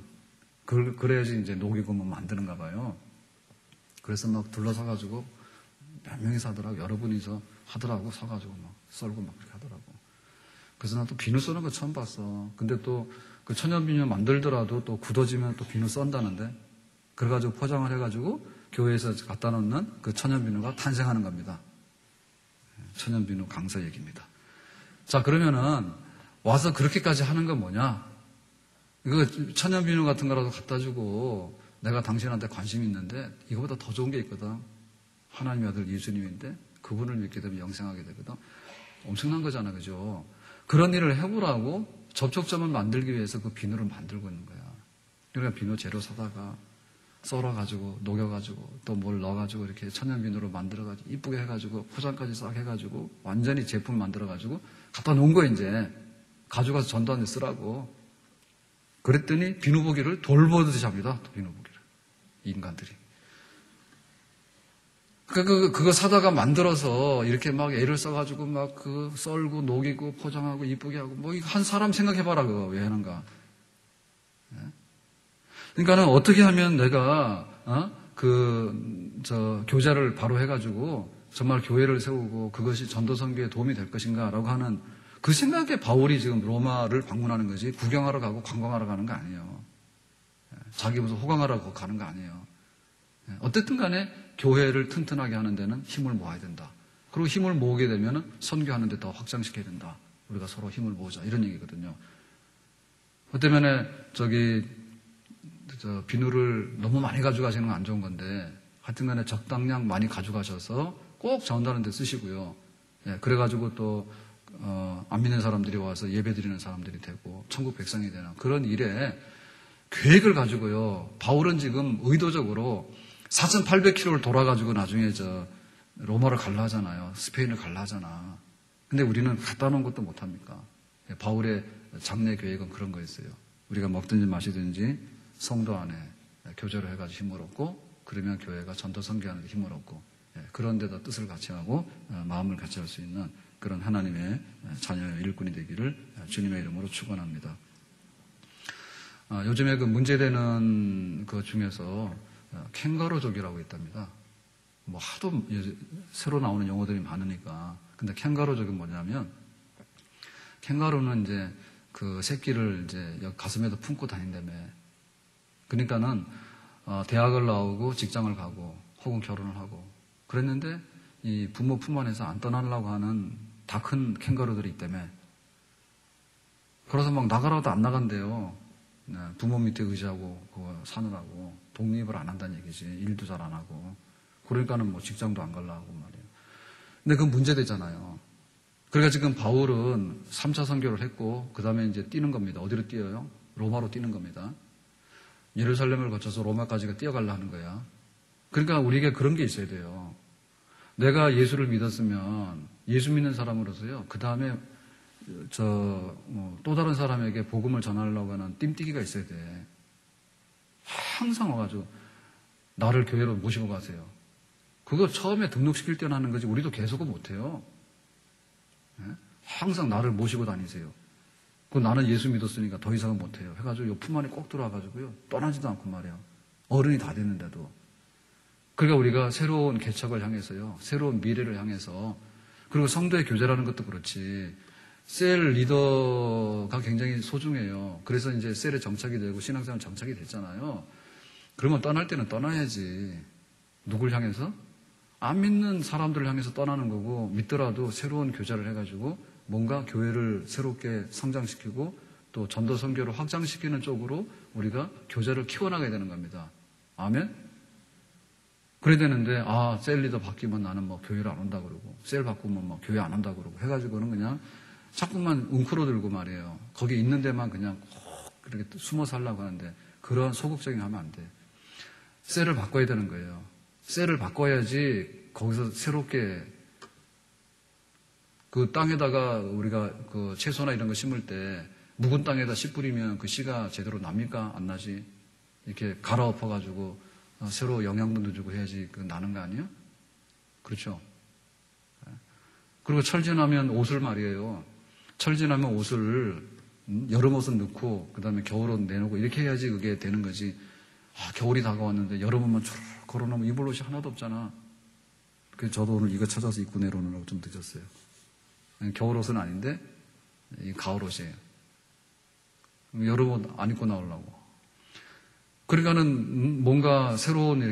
그래야지 이제 녹이고 뭐 만드는가 봐요. 그래서 막 둘러서가지고 몇 명이 사더라고. 여러분이서 하더라고. 사가지고 막 썰고 막 그렇게 하더라고. 그래서 난 또 비누 쓰는 거 처음 봤어. 근데 또 그 천연 비누 만들더라도 또 굳어지면 또 비누 썬다는데. 그래가지고 포장을 해가지고 교회에서 갖다 놓는 그 천연 비누가 탄생하는 겁니다. 천연 비누 강사 얘기입니다. 자, 그러면은 와서 그렇게까지 하는 건 뭐냐? 이거 천연 비누 같은 거라도 갖다 주고 내가 당신한테 관심이 있는데 이거보다 더 좋은 게 있거든. 하나님의 아들 예수님인데 그분을 믿게 되면 영생하게 되거든. 엄청난 거잖아, 그죠? 그런 일을 해보라고 접촉점을 만들기 위해서 그 비누를 만들고 있는 거야. 그러니까 비누 재료 사다가 썰어가지고 녹여가지고 또 뭘 넣어가지고 이렇게 천연 비누로 만들어가지고 이쁘게 해가지고 포장까지 싹 해가지고 완전히 제품 만들어가지고 갖다 놓은 거야 이제. 가져가서 전도하는 데 쓰라고. 그랬더니 비누보기를 돌보듯이 합니다. 비누보기를. 인간들이. 그거 사다가 만들어서 이렇게 막 애를 써가지고 막 그 썰고 녹이고 포장하고 이쁘게 하고 뭐 한 사람 생각해봐라 그거 왜 하는가. 그러니까는 어떻게 하면 내가 교제를 바로 해가지고 정말 교회를 세우고 그것이 전도 선교에 도움이 될 것인가라고 하는 그 생각에 바울이 지금 로마를 방문하는 거지 구경하러 가고 관광하러 가는 거 아니에요. 자기 무슨 호강하러 가는 거 아니에요. 어쨌든 간에 교회를 튼튼하게 하는 데는 힘을 모아야 된다. 그리고 힘을 모으게 되면 선교하는 데 더 확장시켜야 된다. 우리가 서로 힘을 모으자 이런 얘기거든요. 그 때문에 비누를 너무 많이 가져가시는 건 안 좋은 건데 하여튼 간에 적당량 많이 가져가셔서 꼭 전도하는 데 쓰시고요. 그래가지고 또 안 믿는 사람들이 와서 예배드리는 사람들이 되고 천국 백성이 되는 그런 일에 계획을 가지고요. 바울은 지금 의도적으로 4,800km를 돌아가지고 나중에 로마를 갈라 하잖아요. 스페인을 갈라 하잖아. 근데 우리는 갖다 놓은 것도 못합니까? 바울의 장래 계획은 그런 거였어요. 우리가 먹든지 마시든지 성도 안에 교제를 해가지고 힘을 얻고, 그러면 교회가 전도 선교하는 데 힘을 얻고, 그런 데다 뜻을 같이 하고 마음을 같이 할 수 있는 그런 하나님의 자녀의 일꾼이 되기를 주님의 이름으로 축원합니다. 요즘에 그 문제되는 그 중에서 캥거루족이라고 있답니다. 뭐 하도 새로 나오는 용어들이 많으니까. 근데 캥거루족은 뭐냐면, 캥거루는 이제 그 새끼를 이제 가슴에다 품고 다닌다며. 그러니까는 대학을 나오고 직장을 가고 혹은 결혼을 하고 그랬는데 이 부모 품 안에서 안 떠나려고 하는 다 큰 캥거루들이 있다며. 그래서 막 나가라도 안 나간대요. 부모 밑에 의지하고 그거 사느라고 독립을 안 한다는 얘기지. 일도 잘 안 하고. 그러니까는 뭐 직장도 안 가려고 말이에요. 근데 그건 문제되잖아요. 그러니까 지금 바울은 3차 선교를 했고 그 다음에 이제 뛰는 겁니다. 어디로 뛰어요? 로마로 뛰는 겁니다. 예루살렘을 거쳐서 로마까지가 뛰어가려 하는 거야. 그러니까 우리에게 그런 게 있어야 돼요. 내가 예수를 믿었으면 예수 믿는 사람으로서요. 그 다음에 또 다른 사람에게 복음을 전하려고 하는 뜀뛰기가 있어야 돼. 항상 와가지고 나를 교회로 모시고 가세요. 그거 처음에 등록시킬 때는 하는 거지 우리도 계속은 못해요. 항상 나를 모시고 다니세요. 나는 예수 믿었으니까 더 이상은 못해요. 해가지고 요 품 안에 꼭 들어와가지고요. 떠나지도 않고 말이에요. 어른이 다 됐는데도. 그러니까 우리가 새로운 개척을 향해서요. 새로운 미래를 향해서, 그리고 성도의 교제라는 것도 그렇지. 셀 리더가 굉장히 소중해요. 그래서 이제 셀에 정착이 되고 신앙생활 정착이 됐잖아요. 그러면 떠날 때는 떠나야지. 누굴 향해서? 안 믿는 사람들을 향해서 떠나는 거고, 믿더라도 새로운 교제를 해가지고 뭔가 교회를 새롭게 성장시키고 또 전도 선교를 확장시키는 쪽으로 우리가 교제를 키워나가야 되는 겁니다. 아멘? 그래야 되는데, 셀 리더 바뀌면 나는 뭐 교회를 안 온다 그러고, 셀 바꾸면 뭐 교회 안 한다 그러고 해가지고는 그냥 자꾸만 웅크러들고 말이에요. 거기 있는 데만 그냥 꼭 그렇게 숨어 살려고 하는데, 그런 소극적인 하면 안 돼. 셀을 바꿔야 되는 거예요. 셀을 바꿔야지 거기서 새롭게 그 땅에다가 우리가 그 채소나 이런 거 심을 때 묵은 땅에다 씨 뿌리면 그 씨가 제대로 납니까? 안 나지? 이렇게 갈아엎어가지고 새로 영양분도 주고 해야지 그 나는 거 아니에요? 그렇죠? 그리고 철진하면 옷을 말이에요. 철진하면 옷을 여름 옷은 넣고 그 다음에 겨울 옷 내놓고 이렇게 해야지 그게 되는 거지. 겨울이 다가왔는데 여름 옷만 쭉 걸어놓으면 입을 옷이 하나도 없잖아. 그래서 저도 오늘 이거 찾아서 입고 내려오느라고 좀 늦었어요. 겨울 옷은 아닌데 이 가을 옷이에요. 여름 옷 안 입고 나오려고. 그러니까는 뭔가 새로운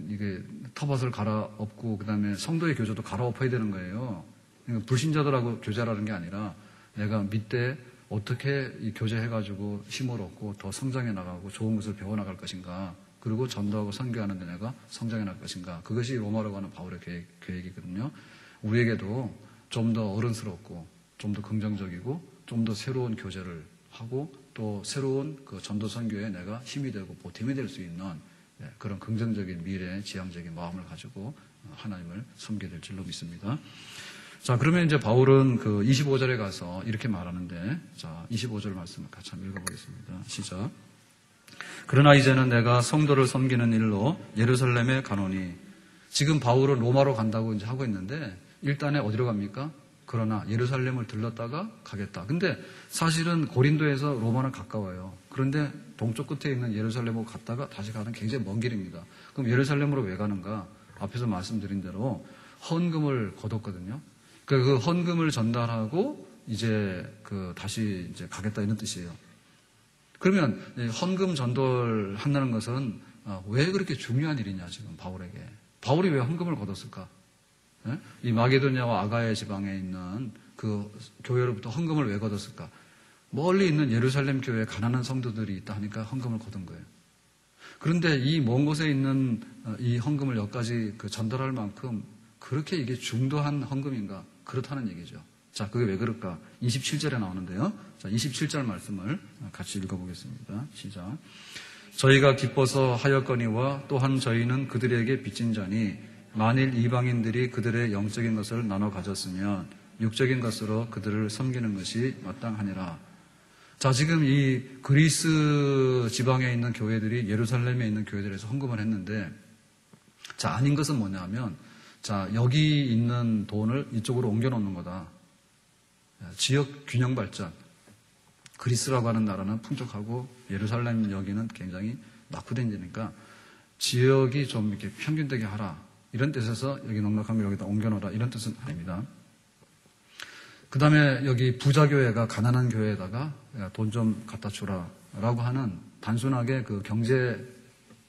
이게 텃밭을 갈아엎고 그다음에 성도의 교제도 갈아엎어야 되는 거예요. 그러니까 불신자들하고 교제라는 게 아니라 내가 밑에 어떻게 이 교제해가지고 힘을 얻고 더 성장해 나가고 좋은 것을 배워나갈 것인가, 그리고 전도하고 선교하는데 내가 성장해 나갈 것인가, 그것이 로마로 가는 바울의 계획이거든요. 우리에게도 좀 더 어른스럽고 좀 더 긍정적이고 좀 더 새로운 교제를 하고 또 새로운 그 전도 선교에 내가 힘이 되고 보탬이 될 수 있는 그런 긍정적인 미래 지향적인 마음을 가지고 하나님을 섬기게 될 줄로 믿습니다. 자, 그러면 이제 바울은 그 25절에 가서 이렇게 말하는데, 자, 25절 말씀을 같이 한번 읽어보겠습니다. 시작. 그러나 이제는 내가 성도를 섬기는 일로 예루살렘에 가노니. 지금 바울은 로마로 간다고 이제 하고 있는데, 일단에 어디로 갑니까? 그러나 예루살렘을 들렀다가 가겠다. 근데 사실은 고린도에서 로마는 가까워요. 그런데 동쪽 끝에 있는 예루살렘으로 갔다가 다시 가는 굉장히 먼 길입니다. 그럼 예루살렘으로 왜 가는가? 앞에서 말씀드린 대로 헌금을 거뒀거든요. 그 헌금을 전달하고 이제 다시 이제 가겠다 이런 뜻이에요. 그러면 헌금 전달한다는 것은 왜 그렇게 중요한 일이냐 지금 바울에게. 바울이 왜 헌금을 거뒀을까? 이 마게도냐와 아가야 지방에 있는 그 교회로부터 헌금을 왜 거뒀을까? 멀리 있는 예루살렘 교회에 가난한 성도들이 있다 하니까 헌금을 거둔 거예요. 그런데 이 먼 곳에 있는 이 헌금을 여기까지 전달할 만큼 그렇게 이게 중도한 헌금인가? 그렇다는 얘기죠. 자, 그게 왜 그럴까? 27절에 나오는데요. 자, 27절 말씀을 같이 읽어보겠습니다. 시작. 저희가 기뻐서 하였거니와 또한 저희는 그들에게 빚진 자니 만일 이방인들이 그들의 영적인 것을 나눠 가졌으면 육적인 것으로 그들을 섬기는 것이 마땅하니라. 자, 지금 이 그리스 지방에 있는 교회들이 예루살렘에 있는 교회들에서 헌금을 했는데, 자, 아닌 것은 뭐냐면, 자, 여기 있는 돈을 이쪽으로 옮겨 놓는 거다. 지역 균형 발전. 그리스라고 하는 나라는 풍족하고 예루살렘 여기는 굉장히 낙후된 데니까 지역이 좀 이렇게 평균되게 하라. 이런 뜻에서 여기 넉넉하면 여기다 옮겨 놓으라. 이런 뜻은 아닙니다. 그 다음에 여기 부자교회가 가난한 교회에다가 돈 좀 갖다 주라. 라고 하는 단순하게 그 경제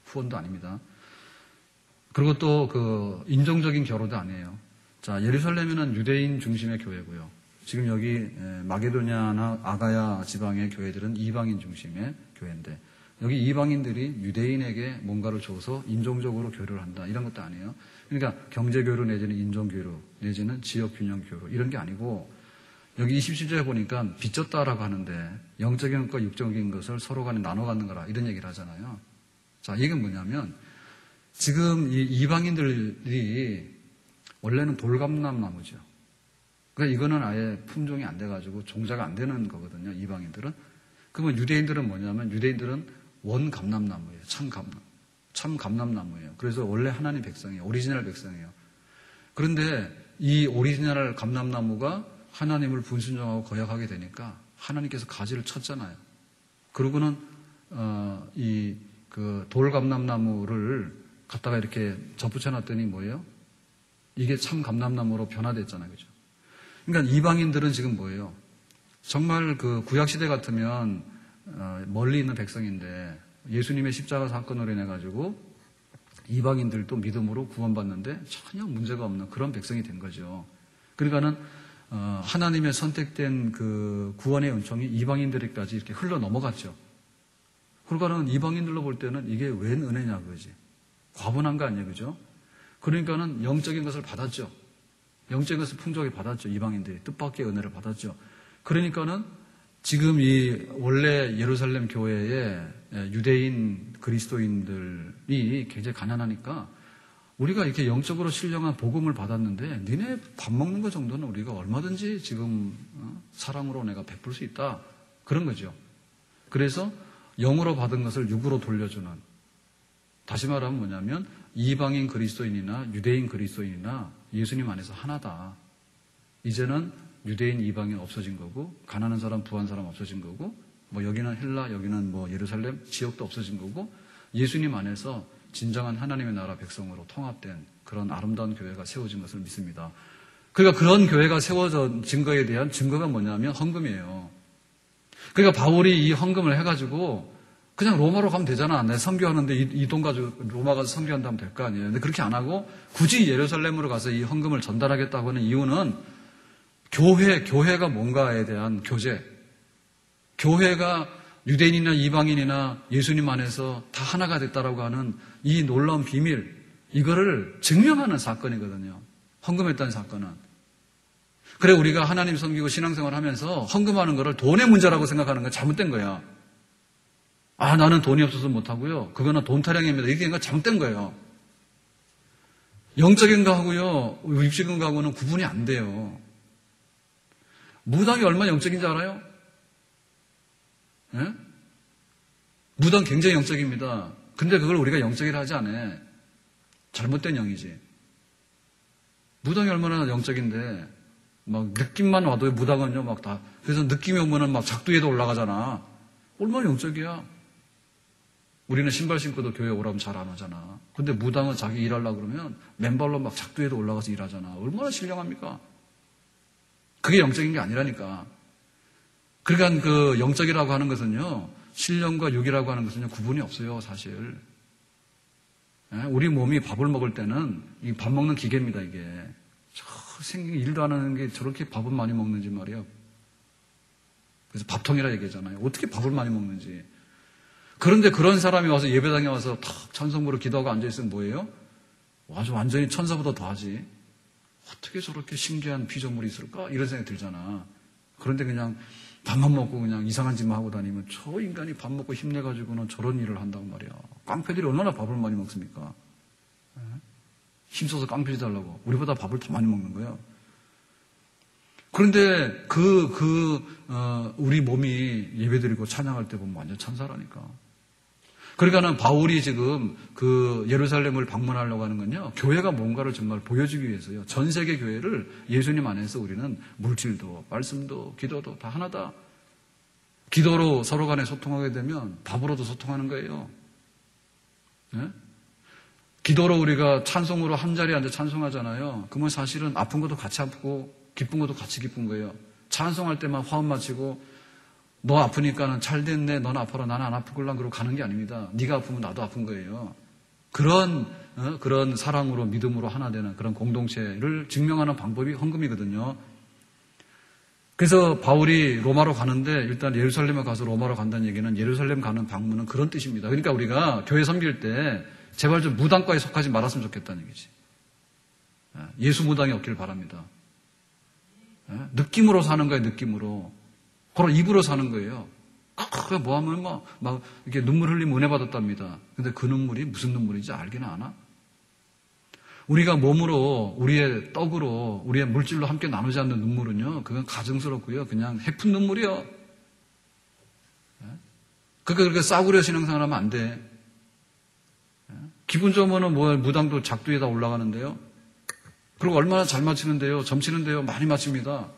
후원도 아닙니다. 그리고 또 그 인종적인 결호도 아니에요. 자, 예루살렘에는 유대인 중심의 교회고요. 지금 여기 마게도냐나 아가야 지방의 교회들은 이방인 중심의 교회인데, 여기 이방인들이 유대인에게 뭔가를 줘서 인종적으로 교류를 한다. 이런 것도 아니에요. 그러니까 경제교류 내지는 인종교류 내지는 지역균형교류 이런 게 아니고, 여기 27절에 보니까 빚졌다라고 하는데 영적인 것과 육적인 것을 서로 간에 나눠 갖는 거라 이런 얘기를 하잖아요. 자, 이게 뭐냐면 지금 이 이방인들이 원래는 돌감람나무죠. 그러니까 이거는 아예 품종이 안 돼가지고 종자가 안 되는 거거든요. 이방인들은. 그러면 유대인들은 뭐냐면 유대인들은 원감람나무예요. 참감람나무예요. 그래서 원래 하나님 백성이에요. 오리지널 백성이에요. 그런데 이 오리지널 감람나무가 하나님을 불순종하고 거역하게 되니까 하나님께서 가지를 쳤잖아요. 그러고는 이 그 돌감람나무를 갖다가 이렇게 접붙여 놨더니 뭐예요? 이게 참 감람나무로 변화됐잖아요. 그죠? 그러니까 이방인들은 지금 뭐예요? 정말 그 구약시대 같으면 멀리 있는 백성인데 예수님의 십자가 사건으로 인해 가지고 이방인들도 믿음으로 구원받는데 전혀 문제가 없는 그런 백성이 된 거죠. 그러니까는 하나님의 선택된 그 구원의 은총이 이방인들에게까지 이렇게 흘러 넘어갔죠. 그러니까는 이방인들로 볼 때는 이게 웬 은혜냐 그거지. 과분한 거 아니에요, 그죠? 그러니까는 영적인 것을 받았죠. 영적인 것을 풍족하게 받았죠. 이방인들이 뜻밖의 은혜를 받았죠. 그러니까는 지금 이 원래 예루살렘 교회의 유대인 그리스도인들이 굉장히 가난하니까 우리가 이렇게 영적으로 신령한 복음을 받았는데 니네 밥 먹는 것 정도는 우리가 얼마든지 지금 사랑으로 내가 베풀 수 있다. 그런 거죠. 그래서 영으로 받은 것을 육으로 돌려주는, 다시 말하면 뭐냐면 이방인 그리스도인이나 유대인 그리스도인이나 예수님 안에서 하나다. 이제는 유대인 이방인 없어진 거고 가난한 사람 부한 사람 없어진 거고 뭐 여기는 헬라 여기는 뭐 예루살렘 지역도 없어진 거고 예수님 안에서 진정한 하나님의 나라 백성으로 통합된 그런 아름다운 교회가 세워진 것을 믿습니다. 그러니까 그런 교회가 세워진 거에 대한 증거가 뭐냐면 헌금이에요. 그러니까 바울이 이 헌금을 해가지고 그냥 로마로 가면 되잖아. 내가 선교하는데 이 돈 가지고 로마 가서 선교한다면 될 거 아니에요. 근데 그렇게 안 하고 굳이 예루살렘으로 가서 이 헌금을 전달하겠다고 하는 이유는 교회가 뭔가에 대한 교제, 교회가 유대인이나 이방인이나 예수님 안에서 다 하나가 됐다라고 하는 이 놀라운 비밀, 이거를 증명하는 사건이거든요. 헌금했다는 사건은. 그래 우리가 하나님 섬기고 신앙생활 하면서 헌금하는 거를 돈의 문제라고 생각하는 건 잘못된 거야. 아, 나는 돈이 없어서 못하고요. 그거는 돈 타령입니다. 이게 잘못된 거예요. 영적인 거하고요, 육적인 거하고는 구분이 안 돼요. 무당이 얼마나 영적인지 알아요? 예? 무당 굉장히 영적입니다. 근데 그걸 우리가 영적이라 하지 않아요. 잘못된 영이지. 무당이 얼마나 영적인데 막 느낌만 와도 무당은요 막 다 그래서 느낌이 오면은 막 작두에도 올라가잖아. 얼마나 영적이야. 우리는 신발 신고도 교회 오라면 잘 안 하잖아. 근데 무당은 자기 일하려고 그러면 맨발로 막 작두에도 올라가서 일하잖아. 얼마나 신령합니까? 그게 영적인 게 아니라니까. 그러니까 그 영적이라고 하는 것은요, 신령과 육이라고 하는 것은요, 구분이 없어요, 사실. 우리 몸이 밥을 먹을 때는 이 밥 먹는 기계입니다, 이게. 생긴 일도 안 하는 게 저렇게 밥을 많이 먹는지 말이야. 그래서 밥통이라 얘기하잖아요. 어떻게 밥을 많이 먹는지. 그런데 그런 사람이 와서 예배당에 와서 탁 찬송부로 기도하고 앉아있으면 뭐예요? 아주 완전히 천사보다 더하지. 어떻게 저렇게 신기한 피조물이 있을까? 이런 생각이 들잖아. 그런데 그냥 밥만 먹고 그냥 이상한 짓만 하고 다니면 저 인간이 밥 먹고 힘내가지고는 저런 일을 한다고 말이야. 깡패들이 얼마나 밥을 많이 먹습니까? 힘써서 깡패지 달라고. 우리보다 밥을 더 많이 먹는 거예요. 그런데 우리 몸이 예배드리고 찬양할 때 보면 완전 천사라니까. 그러니까는 바울이 지금 그 예루살렘을 방문하려고 하는 건요, 교회가 뭔가를 정말 보여주기 위해서요. 전 세계 교회를 예수님 안에서 우리는 물질도, 말씀도, 기도도 다 하나다. 기도로 서로 간에 소통하게 되면 밥으로도 소통하는 거예요. 네? 기도로 우리가 찬송으로 한 자리에 앉아 찬송하잖아요. 그러면 사실은 아픈 것도 같이 아프고 기쁜 것도 같이 기쁜 거예요. 찬송할 때만 화음 맞추고 너 아프니까는 잘 됐네, 넌 아파라, 나는 안 아프걸랑 그러고 가는 게 아닙니다. 네가 아프면 나도 아픈 거예요. 그런 사랑으로 믿음으로 하나 되는 그런 공동체를 증명하는 방법이 헌금이거든요. 그래서 바울이 로마로 가는데 일단 예루살렘에 가서 로마로 간다는 얘기는 예루살렘 가는 방문은 그런 뜻입니다. 그러니까 우리가 교회 섬길 때 제발 좀 무당과에 속하지 말았으면 좋겠다는 얘기지. 예수 무당이 없길 바랍니다. 느낌으로 사는 거예요, 느낌으로. 바로 입으로 사는 거예요. 뭐 하면 막 이렇게 눈물 흘리면 은혜 받았답니다. 근데 그 눈물이 무슨 눈물인지 알기는 아나? 우리가 몸으로, 우리의 떡으로, 우리의 물질로 함께 나누지 않는 눈물은요, 그건 가증스럽고요. 그냥 해픈 눈물이요. 그렇게 싸구려 신앙생활하면 안 돼. 기분 좋으면은 무당도 작두에다 올라가는데요. 그리고 얼마나 잘 맞히는데요. 점치는데요. 많이 맞춥니다.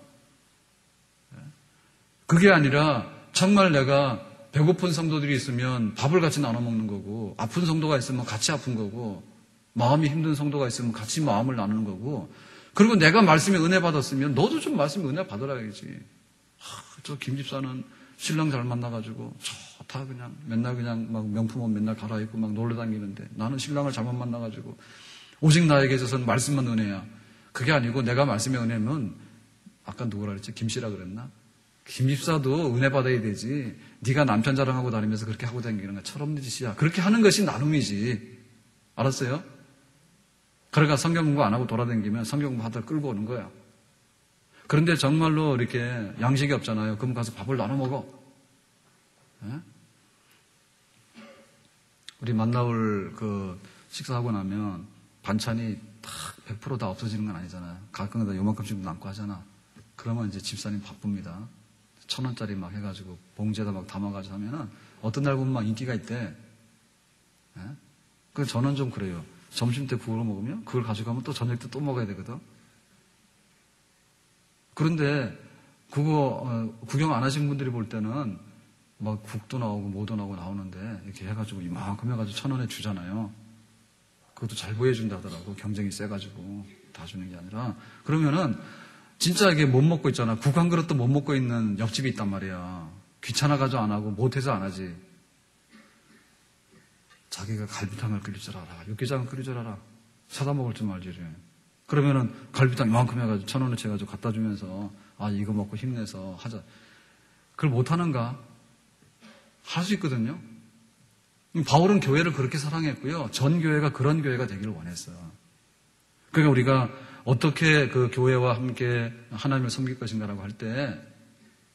그게 아니라 정말 내가 배고픈 성도들이 있으면 밥을 같이 나눠 먹는 거고, 아픈 성도가 있으면 같이 아픈 거고, 마음이 힘든 성도가 있으면 같이 마음을 나누는 거고, 그리고 내가 말씀에 은혜 받았으면 너도 좀 말씀에 은혜 받으라야지. 저 김 집사는 신랑 잘 만나가지고 좋다 그냥 맨날 그냥 막 명품 옷 맨날 갈아입고 막 놀러 다니는데 나는 신랑을 잘못 만나가지고 오직 나에게 있어서는 말씀만 은혜야. 그게 아니고 내가 말씀의 은혜면 아까 누구라 그랬지? 김씨라 그랬나? 김 집사도 은혜 받아야 되지. 네가 남편 자랑하고 다니면서 그렇게 하고 다니는 거 철없는 짓이야. 그렇게 하는 것이 나눔이지. 알았어요? 그러니까 성경 공부 안 하고 돌아다니면 성경 공부 하다 끌고 오는 거야. 그런데 정말로 이렇게 양식이 없잖아요. 그럼 가서 밥을 나눠 먹어. 네? 우리 만나올 식사하고 나면 반찬이 딱 100% 다 없어지는 건 아니잖아요. 가끔가다 요만큼씩 남고 하잖아. 그러면 이제 집사님 바쁩니다. 1,000원짜리 막 해가지고 봉지에다 막 담아가지고 하면은 어떤 날 보면 막 인기가 있대. 네? 그래서 저는 좀 그래요. 점심 때 그걸 먹으면 그걸 가져가면 또 저녁 때 또 먹어야 되거든. 그런데 그거 구경 안 하신 분들이 볼 때는 막 국도 나오고 뭐도 나오는데 이렇게 해가지고 이만큼 해가지고 1,000원에 주잖아요. 그것도 잘 보여준다 하더라고. 경쟁이 세가지고 다 주는 게 아니라. 그러면은 진짜 이게 못 먹고 있잖아. 국 한 그릇도 못 먹고 있는 옆집이 있단 말이야. 귀찮아가지고 안 하고 못해서 안 하지. 자기가 갈비탕을 끓일 줄 알아. 육개장을 끓일 줄 알아. 사다 먹을 줄 알지. 그러면은 갈비탕 이만큼 해가지고 1,000원어치 해가지고 갖다 주면서 이거 먹고 힘내서 하자. 그걸 못하는가? 할 수 있거든요. 바울은 교회를 그렇게 사랑했고요. 전 교회가 그런 교회가 되기를 원했어요. 그러니까 우리가 어떻게 그 교회와 함께 하나님을 섬길 것인가라고 할 때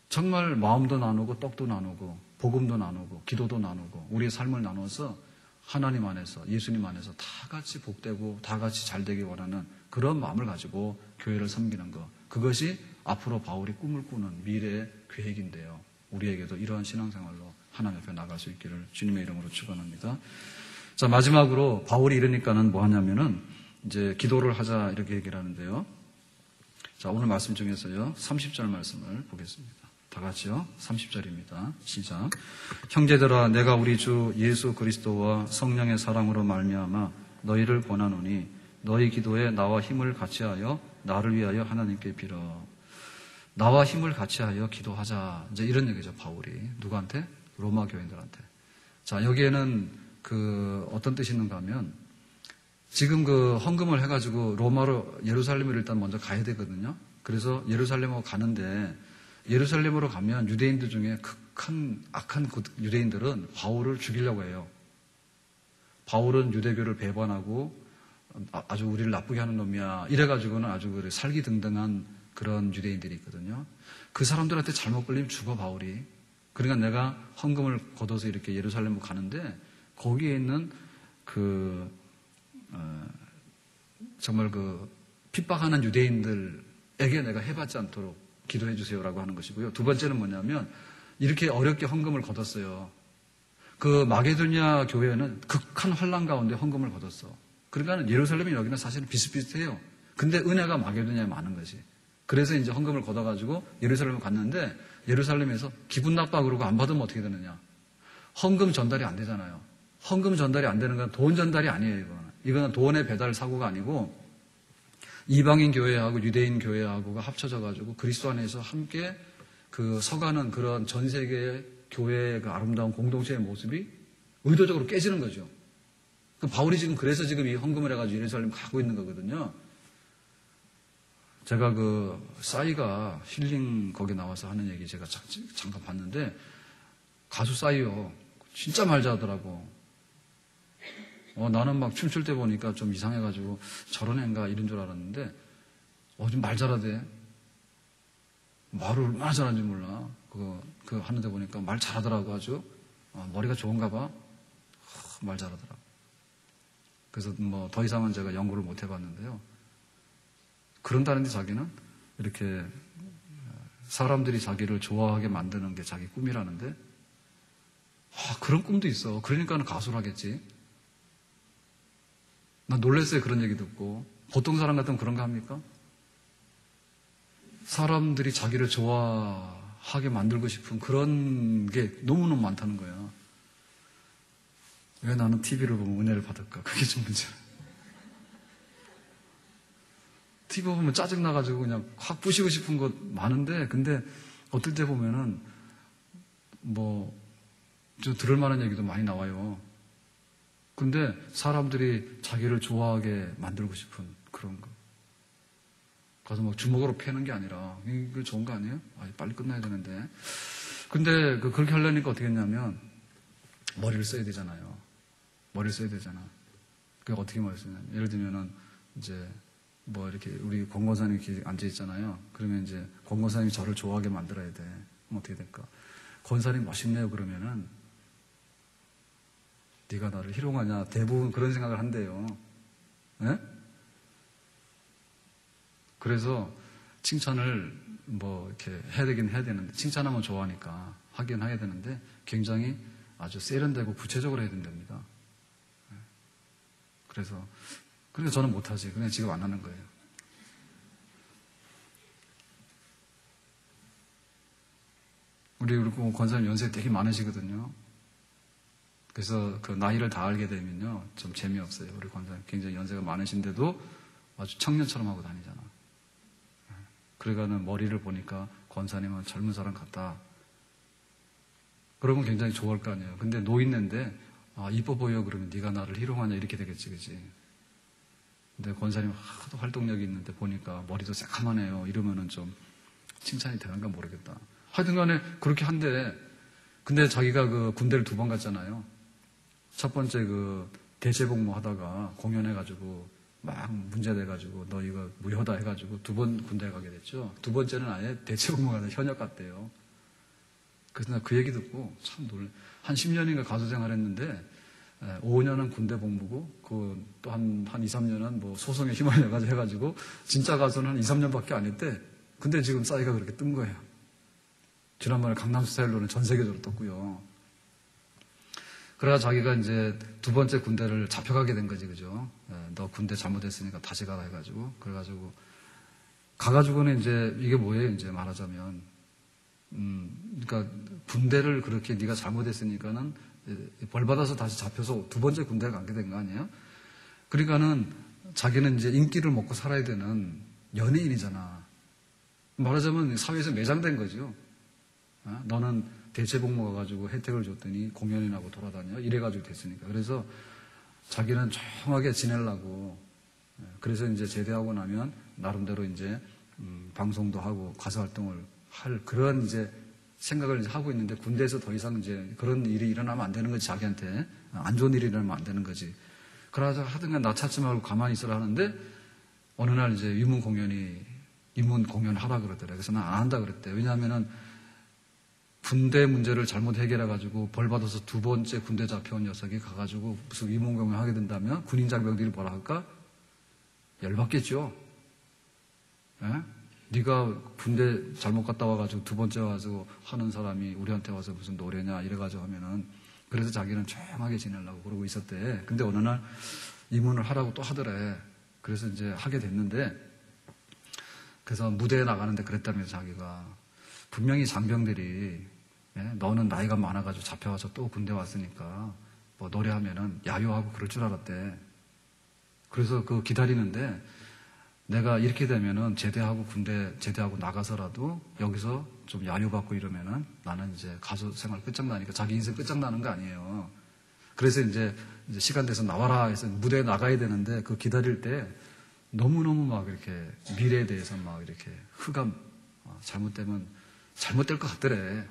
정말 마음도 나누고 떡도 나누고 복음도 나누고 기도도 나누고 우리의 삶을 나눠서 하나님 안에서 예수님 안에서 다 같이 복되고 다 같이 잘 되기 원하는 그런 마음을 가지고 교회를 섬기는 것. 그것이 앞으로 바울이 꿈을 꾸는 미래의 계획인데요. 우리에게도 이러한 신앙생활로 하나님 앞에 나갈 수 있기를 주님의 이름으로 축원합니다. 자, 마지막으로 바울이 이러니까는 뭐 하냐면은 이제 기도를 하자 이렇게 얘기를 하는데요. 자, 오늘 말씀 중에서요. 30절 말씀을 보겠습니다. 다 같이요. 30절입니다. 시작. 형제들아, 내가 우리 주 예수 그리스도와 성령의 사랑으로 말미암아 너희를 권하노니 너희 기도에 나와 힘을 같이하여 나를 위하여 하나님께 빌어. 나와 힘을 같이하여 기도하자. 이제 이런 얘기죠. 바울이 누구한테? 로마 교인들한테. 자, 여기에는 어떤 뜻이 있는가 하면 지금 헌금을 해가지고 로마로 예루살렘으로 일단 먼저 가야 되거든요. 그래서 예루살렘으로 가는데 예루살렘으로 가면 유대인들 중에 극한 악한 유대인들은 바울을 죽이려고 해요. 바울은 유대교를 배반하고 아주 우리를 나쁘게 하는 놈이야. 이래가지고는 아주 살기등등한 그런 유대인들이 있거든요. 그 사람들한테 잘못 걸리면 죽어, 바울이. 그러니까 내가 헌금을 걷어서 이렇게 예루살렘으로 가는데 거기에 있는 정말 핍박하는 유대인들에게 내가 해받지 않도록 기도해 주세요라고 하는 것이고요. 두 번째는 뭐냐면 이렇게 어렵게 헌금을 걷었어요. 그 마게도냐 교회는 극한 환란 가운데 헌금을 걷었어. 그러니까 예루살렘이 여기는 사실은 비슷비슷해요. 근데 은혜가 마게도냐에 많은 것이. 그래서 이제 헌금을 걷어가지고 예루살렘을 갔는데 예루살렘에서 기분 나빠 그러고 안 받으면 어떻게 되느냐. 헌금 전달이 안 되잖아요. 헌금 전달이 안 되는 건 돈 전달이 아니에요. 이거는 돈의 배달 사고가 아니고 이방인 교회하고 유대인 교회하고가 합쳐져가지고 그리스도 안에서 함께 서가는 그런 전 세계의 교회의 아름다운 공동체의 모습이 의도적으로 깨지는 거죠. 바울이 그래서 이 헌금을 해가지고 예루살렘 가고 있는 거거든요. 제가 싸이가 힐링 거기 나와서 하는 얘기 제가 잠깐 봤는데 가수 싸이요. 진짜 말 잘하더라고. 나는 막 춤출 때 보니까 좀 이상해가지고 저런 애인가 이런 줄 알았는데 좀 말 잘하대. 말을 얼마나 잘하는지 몰라. 하는데 보니까 말 잘하더라고 아주. 머리가 좋은가 봐. 말 잘하더라고. 그래서 더 이상은 제가 연구를 못 해봤는데요. 그런다는데 자기는 이렇게 사람들이 자기를 좋아하게 만드는 게 자기 꿈이라는데 그런 꿈도 있어. 그러니까 가수를 하겠지. 난 놀랐어요. 그런 얘기 듣고. 보통 사람 같으면 그런 거 합니까? 사람들이 자기를 좋아하게 만들고 싶은 그런 게 너무너무 많다는 거야. 왜 나는 TV를 보면 은혜를 받을까? 그게 좀 문제야. TV 보면 짜증나가지고 그냥 확 부시고 싶은 것 많은데, 근데 어떨 때 보면은 좀 들을 만한 얘기도 많이 나와요. 근데 사람들이 자기를 좋아하게 만들고 싶은 그런 거. 가서 주먹으로 패는 게 아니라, 이거 좋은 거 아니에요? 빨리 끝나야 되는데. 근데 그렇게 하려니까 어떻게 했냐면, 머리를 써야 되잖아요. 머리를 써야 되잖아. 그게 어떻게 머리를 쓰냐면, 예를 들면은, 이제, 이렇게, 우리 권고사님이 이렇게 앉아있잖아요. 그러면 이제, 권고사님이 저를 좋아하게 만들어야 돼. 그럼 어떻게 될까? 권사님 멋있네요, 그러면은, 네가 나를 희롱하냐? 대부분 그런 생각을 한대요. 네? 그래서 칭찬을 이렇게 해야 되긴 해야 되는데, 칭찬하면 좋아하니까 하긴 해야 되는데, 굉장히 아주 세련되고 구체적으로 해야 된답니다. 그래서 저는 못하지. 그냥 지금 안 하는 거예요. 우리 권사님 연세 되게 많으시거든요. 그래서 나이를 다 알게 되면요, 좀 재미없어요. 우리 권사님 굉장히 연세가 많으신데도 아주 청년처럼 하고 다니잖아. 그러니까는 머리를 보니까 권사님은 젊은 사람 같다. 그러면 굉장히 좋아할 거 아니에요. 근데 노인네인데, 이뻐 보여 그러면 네가 나를 희롱하냐 이렇게 되겠지, 그치? 근데 권사님 하도 활동력이 있는데 보니까 머리도 새카만해요. 이러면은 좀 칭찬이 되는가 모르겠다. 하여튼 간에 그렇게 한데, 근데 자기가 군대를 2번 갔잖아요. 첫 번째 대체복무 하다가 공연해가지고 막 문제돼가지고 너 이거 무효다 해가지고 2번 군대 가게 됐죠. 2번째는 아예 대체복무 가다 현역 갔대요. 그래서 나 그 얘기 듣고 참 놀래. 한 10년인가 가수 생활했는데 5년은 군대 복무고 또 한 2, 3년은 소송에 휘말려가지고 해가지고 진짜 가수는 한 2, 3년밖에 안 했대. 근데 지금 싸이가 그렇게 뜬 거예요. 지난번에 강남스타일로는 전 세계적으로 떴고요. 그래야 자기가 이제 2번째 군대를 잡혀가게 된 거지, 그죠? 너 군대 잘못했으니까 다시 가라 해가지고. 그래가지고, 가가지고는 이제, 이게 뭐예요, 이제 말하자면. 그러니까, 군대를 그렇게 네가 잘못했으니까는 벌 받아서 다시 잡혀서 2번째 군대에 가게 된 거 아니에요? 그러니까는 자기는 이제 인기를 먹고 살아야 되는 연예인이잖아. 말하자면 사회에서 매장된 거죠. 너는 대체복무 가가지고 혜택을 줬더니 공연이나 하고 돌아다녀? 이래가지고 됐으니까. 그래서 자기는 조용하게 지내려고. 그래서 이제 제대하고 나면 나름대로 이제 방송도 하고 가수 활동을 할 그런 이제 생각을 이제 하고 있는데 군대에서 더 이상 이제 그런 일이 일어나면 안 되는 거지. 자기한테 안 좋은 일이 일어나면 안 되는 거지. 그러자 하여튼간 나 찾지 말고 가만히 있으라 하는데 어느 날 이제 입문 공연 하라 그러더래. 그래서 난 안 한다 그랬대. 왜냐하면은 군대 문제를 잘못 해결해가지고 벌 받아서 두 번째 군대 잡혀온 녀석이 가가지고 무슨 입문 공연 하게 된다면 군인 장병들이 뭐라 할까? 열받겠죠. 예? 네가 군대 잘못 갔다 와가지고 두 번째 와서 하는 사람이 우리한테 와서 무슨 노래냐 이래가지고 하면은 그래서 자기는 조용하게 지내려고 그러고 있었대. 근데 어느 날 입문을 하라고 또 하더래. 그래서 이제 하게 됐는데 그래서 무대에 나가는데 그랬다면서 자기가 분명히 장병들이 너는 나이가 많아가지고 잡혀와서 또 군대 왔으니까 뭐 노래하면은 야유하고 그럴 줄 알았대. 그래서 그 기다리는데 내가 이렇게 되면은 제대하고 나가서라도 여기서 좀 야유받고 이러면은 나는 이제 가수 생활 끝장나니까 자기 인생 끝장나는 거 아니에요. 그래서 이제 시간 돼서 나와라 해서 무대에 나가야 되는데 그 기다릴 때 너무너무 막 이렇게 미래에 대해서 막 이렇게 흑암, 잘못되면 잘못될 것 같더래.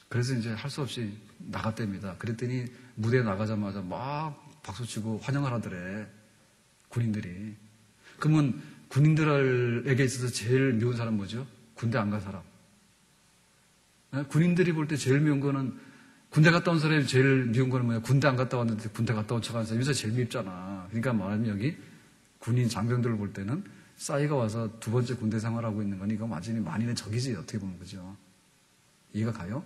그래서 이제 할 수 없이 나갔답니다. 그랬더니 무대에 나가자마자 막 박수치고 환영을 하더래. 군인들이. 그러면 군인들에게 있어서 제일 미운 사람 뭐죠? 군대 안 간 사람. 군인들이 볼 때 제일 미운 거는 군대 갔다 온 사람이 제일 미운 거는 뭐야? 군대 안 갔다 왔는데 군대 갔다 온 척 하는 사람이 제일 밉잖아. 그러니까 말하면 여기 군인 장병들을 볼 때는 싸이가 와서 두 번째 군대 생활하고 있는 거니 이거 완전히 만인의 적이지 어떻게 보면 그죠? 이해가 가요?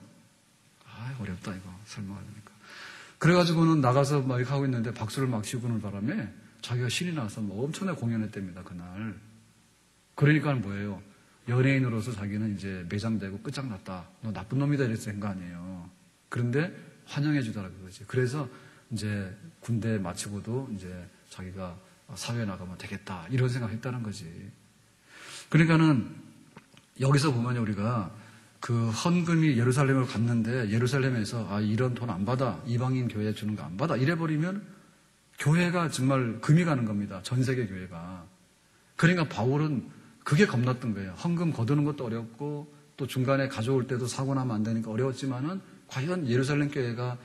어렵다 이거 설명하려니까. 그래가지고는 나가서 막 이렇게 하고 있는데 박수를 막 치고는 바람에 자기가 신이 나서 뭐 엄청나게 공연했답니다 그날. 그러니까 뭐예요? 연예인으로서 자기는 이제 매장되고 끝장났다. 너 나쁜 놈이다 이랬을 거 아니에요. 그런데 환영해 주더라고요. 그거지. 그래서 이제 군대 마치고도 이제 자기가 사회에 나가면 되겠다 이런 생각했다는 거지. 그러니까는 여기서 보면 우리가 그 헌금이 예루살렘을 갔는데 예루살렘에서 이런 돈 안 받아 이방인 교회 주는 거 안 받아 이래버리면 교회가 정말 금이 가는 겁니다. 전 세계 교회가. 그러니까 바울은 그게 겁났던 거예요. 헌금 거두는 것도 어렵고 또 중간에 가져올 때도 사고 나면 안 되니까 어려웠지만은 과연 예루살렘 교회가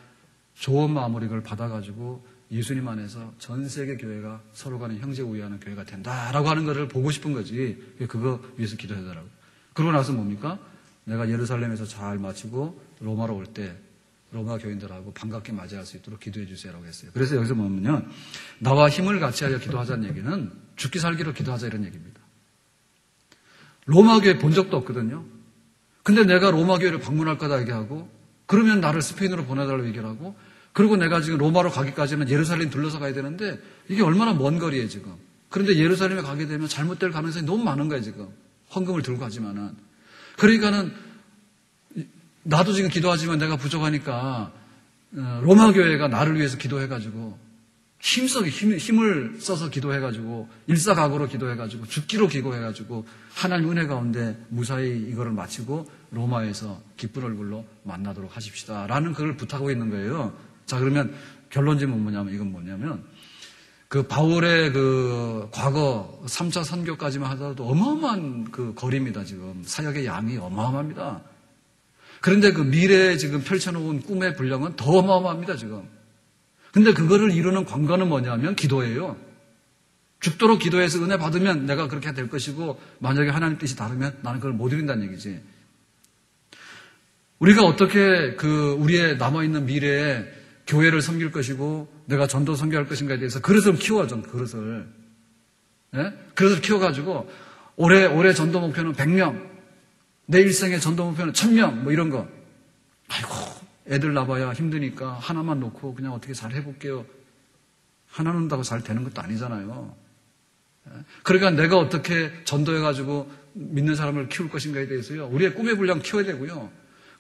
좋은 마무리 그걸 받아가지고 예수님 안에서 전 세계 교회가 서로 간에 형제 우애하는 교회가 된다라고 하는 것을 보고 싶은 거지. 그거 위해서 기도하더라고요. 그러고 나서 뭡니까? 내가 예루살렘에서 잘 마치고 로마로 올 때 로마 교인들하고 반갑게 맞이할 수 있도록 기도해 주세요라고 했어요. 그래서 여기서 보면요. 나와 힘을 같이 하여 기도하자는 얘기는 죽기 살기로 기도하자 이런 얘기입니다. 로마 교회 본 적도 없거든요. 근데 내가 로마 교회를 방문할 거다 얘기하고 그러면 나를 스페인으로 보내달라고 얘기를 하고 그리고 내가 지금 로마로 가기까지는 예루살렘 둘러서 가야 되는데 이게 얼마나 먼 거리에 지금. 그런데 예루살렘에 가게 되면 잘못될 가능성이 너무 많은 거예요 지금. 헌금을 들고 가지만은. 그러니까는 나도 지금 기도하지만 내가 부족하니까 로마 교회가 나를 위해서 기도해가지고 힘을 써서 기도해가지고 일사각오로 기도해가지고 죽기로 기도해가지고 하나님 은혜 가운데 무사히 이거를 마치고 로마에서 기쁜 얼굴로 만나도록 하십시다 라는 그걸 부탁하고 있는 거예요. 자 그러면 결론적으로 뭐냐면 이건 뭐냐면 그 바울의 그 과거 3차 선교까지만 하더라도 어마어마한 그 거리입니다. 지금 사역의 양이 어마어마합니다. 그런데 그 미래에 지금 펼쳐놓은 꿈의 분량은 더 어마어마합니다. 지금. 근데 그거를 이루는 관건은 뭐냐면 기도예요. 죽도록 기도해서 은혜 받으면 내가 그렇게 될 것이고 만약에 하나님 뜻이 다르면 나는 그걸 못 이룬다는 얘기지. 우리가 어떻게 그 우리의 남아있는 미래에 교회를 섬길 것이고 내가 전도 선교할 것인가에 대해서 그릇을 키워줘. 그릇을. 예? 그릇을 키워가지고 올해 전도 목표는 100명 내 일생의 전도 목표는 1000명 뭐 이런 거. 아이고 애들 낳아야 힘드니까 하나만 놓고 그냥 어떻게 잘 해볼게요. 하나 놓는다고 잘 되는 것도 아니잖아요. 그러니까 내가 어떻게 전도해가지고 믿는 사람을 키울 것인가에 대해서요. 우리의 꿈의 분량 키워야 되고요.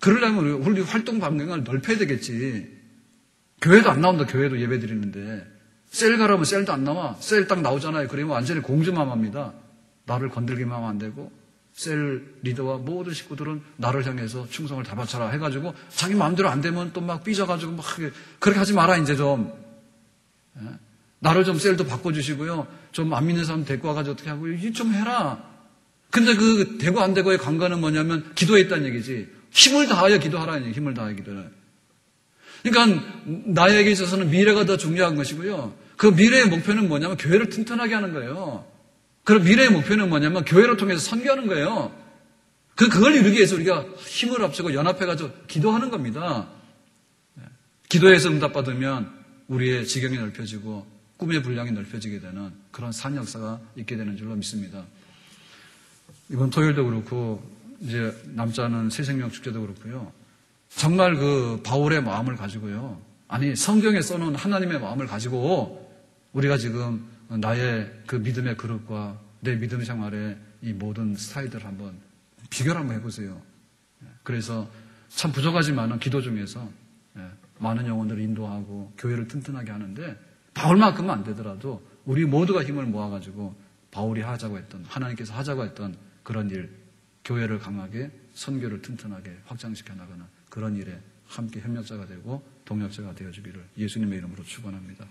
그러려면 우리 활동 반경을 넓혀야 되겠지. 교회도 안 나온다. 교회도 예배 드리는데. 셀 가라면 셀도 안 나와. 셀 딱 나오잖아요. 그러면 완전히 공주맘합니다. 나를 건들기만 하면 안 되고 셀 리더와 모든 식구들은 나를 향해서 충성을 다 바쳐라 해가지고 자기 마음대로 안 되면 또 막 삐져가지고 막 그렇게 하지 마라 이제 좀. 나를 좀 셀도 바꿔주시고요. 좀 안 믿는 사람 데리고 와가지고 어떻게 하고 이게 좀 해라. 근데 그 되고 안 되고의 관건은 뭐냐면 기도에 있다는 얘기지. 힘을 다하여 기도하라는 얘기. 힘을 다하여 기도를. 그러니까 나에게 있어서는 미래가 더 중요한 것이고요. 그 미래의 목표는 뭐냐면 교회를 튼튼하게 하는 거예요. 그 미래의 목표는 뭐냐면 교회를 통해서 선교하는 거예요. 그걸 이루기 위해서 우리가 힘을 합치고 연합해가지고 기도하는 겁니다. 기도해서 응답받으면 우리의 지경이 넓혀지고 꿈의 분량이 넓혀지게 되는 그런 산 역사가 있게 되는 줄로 믿습니다. 이번 토요일도 그렇고 이제 남지 않은 새생명 축제도 그렇고요. 정말 그 바울의 마음을 가지고요. 아니 성경에 써놓은 하나님의 마음을 가지고 우리가 지금 나의 그 믿음의 그릇과 내 믿음 생활의 이 모든 스타일들을 한번 비교를 한번 해보세요. 그래서 참 부족하지만은 기도 중에서 많은 영혼들을 인도하고 교회를 튼튼하게 하는데 바울만큼은 안 되더라도 우리 모두가 힘을 모아가지고 바울이 하자고 했던 하나님께서 하자고 했던 그런 일, 교회를 강하게 선교를 튼튼하게 확장시켜 나가는 그런 일에 함께 협력자가 되고 동력자가 되어주기를 예수님의 이름으로 축원합니다.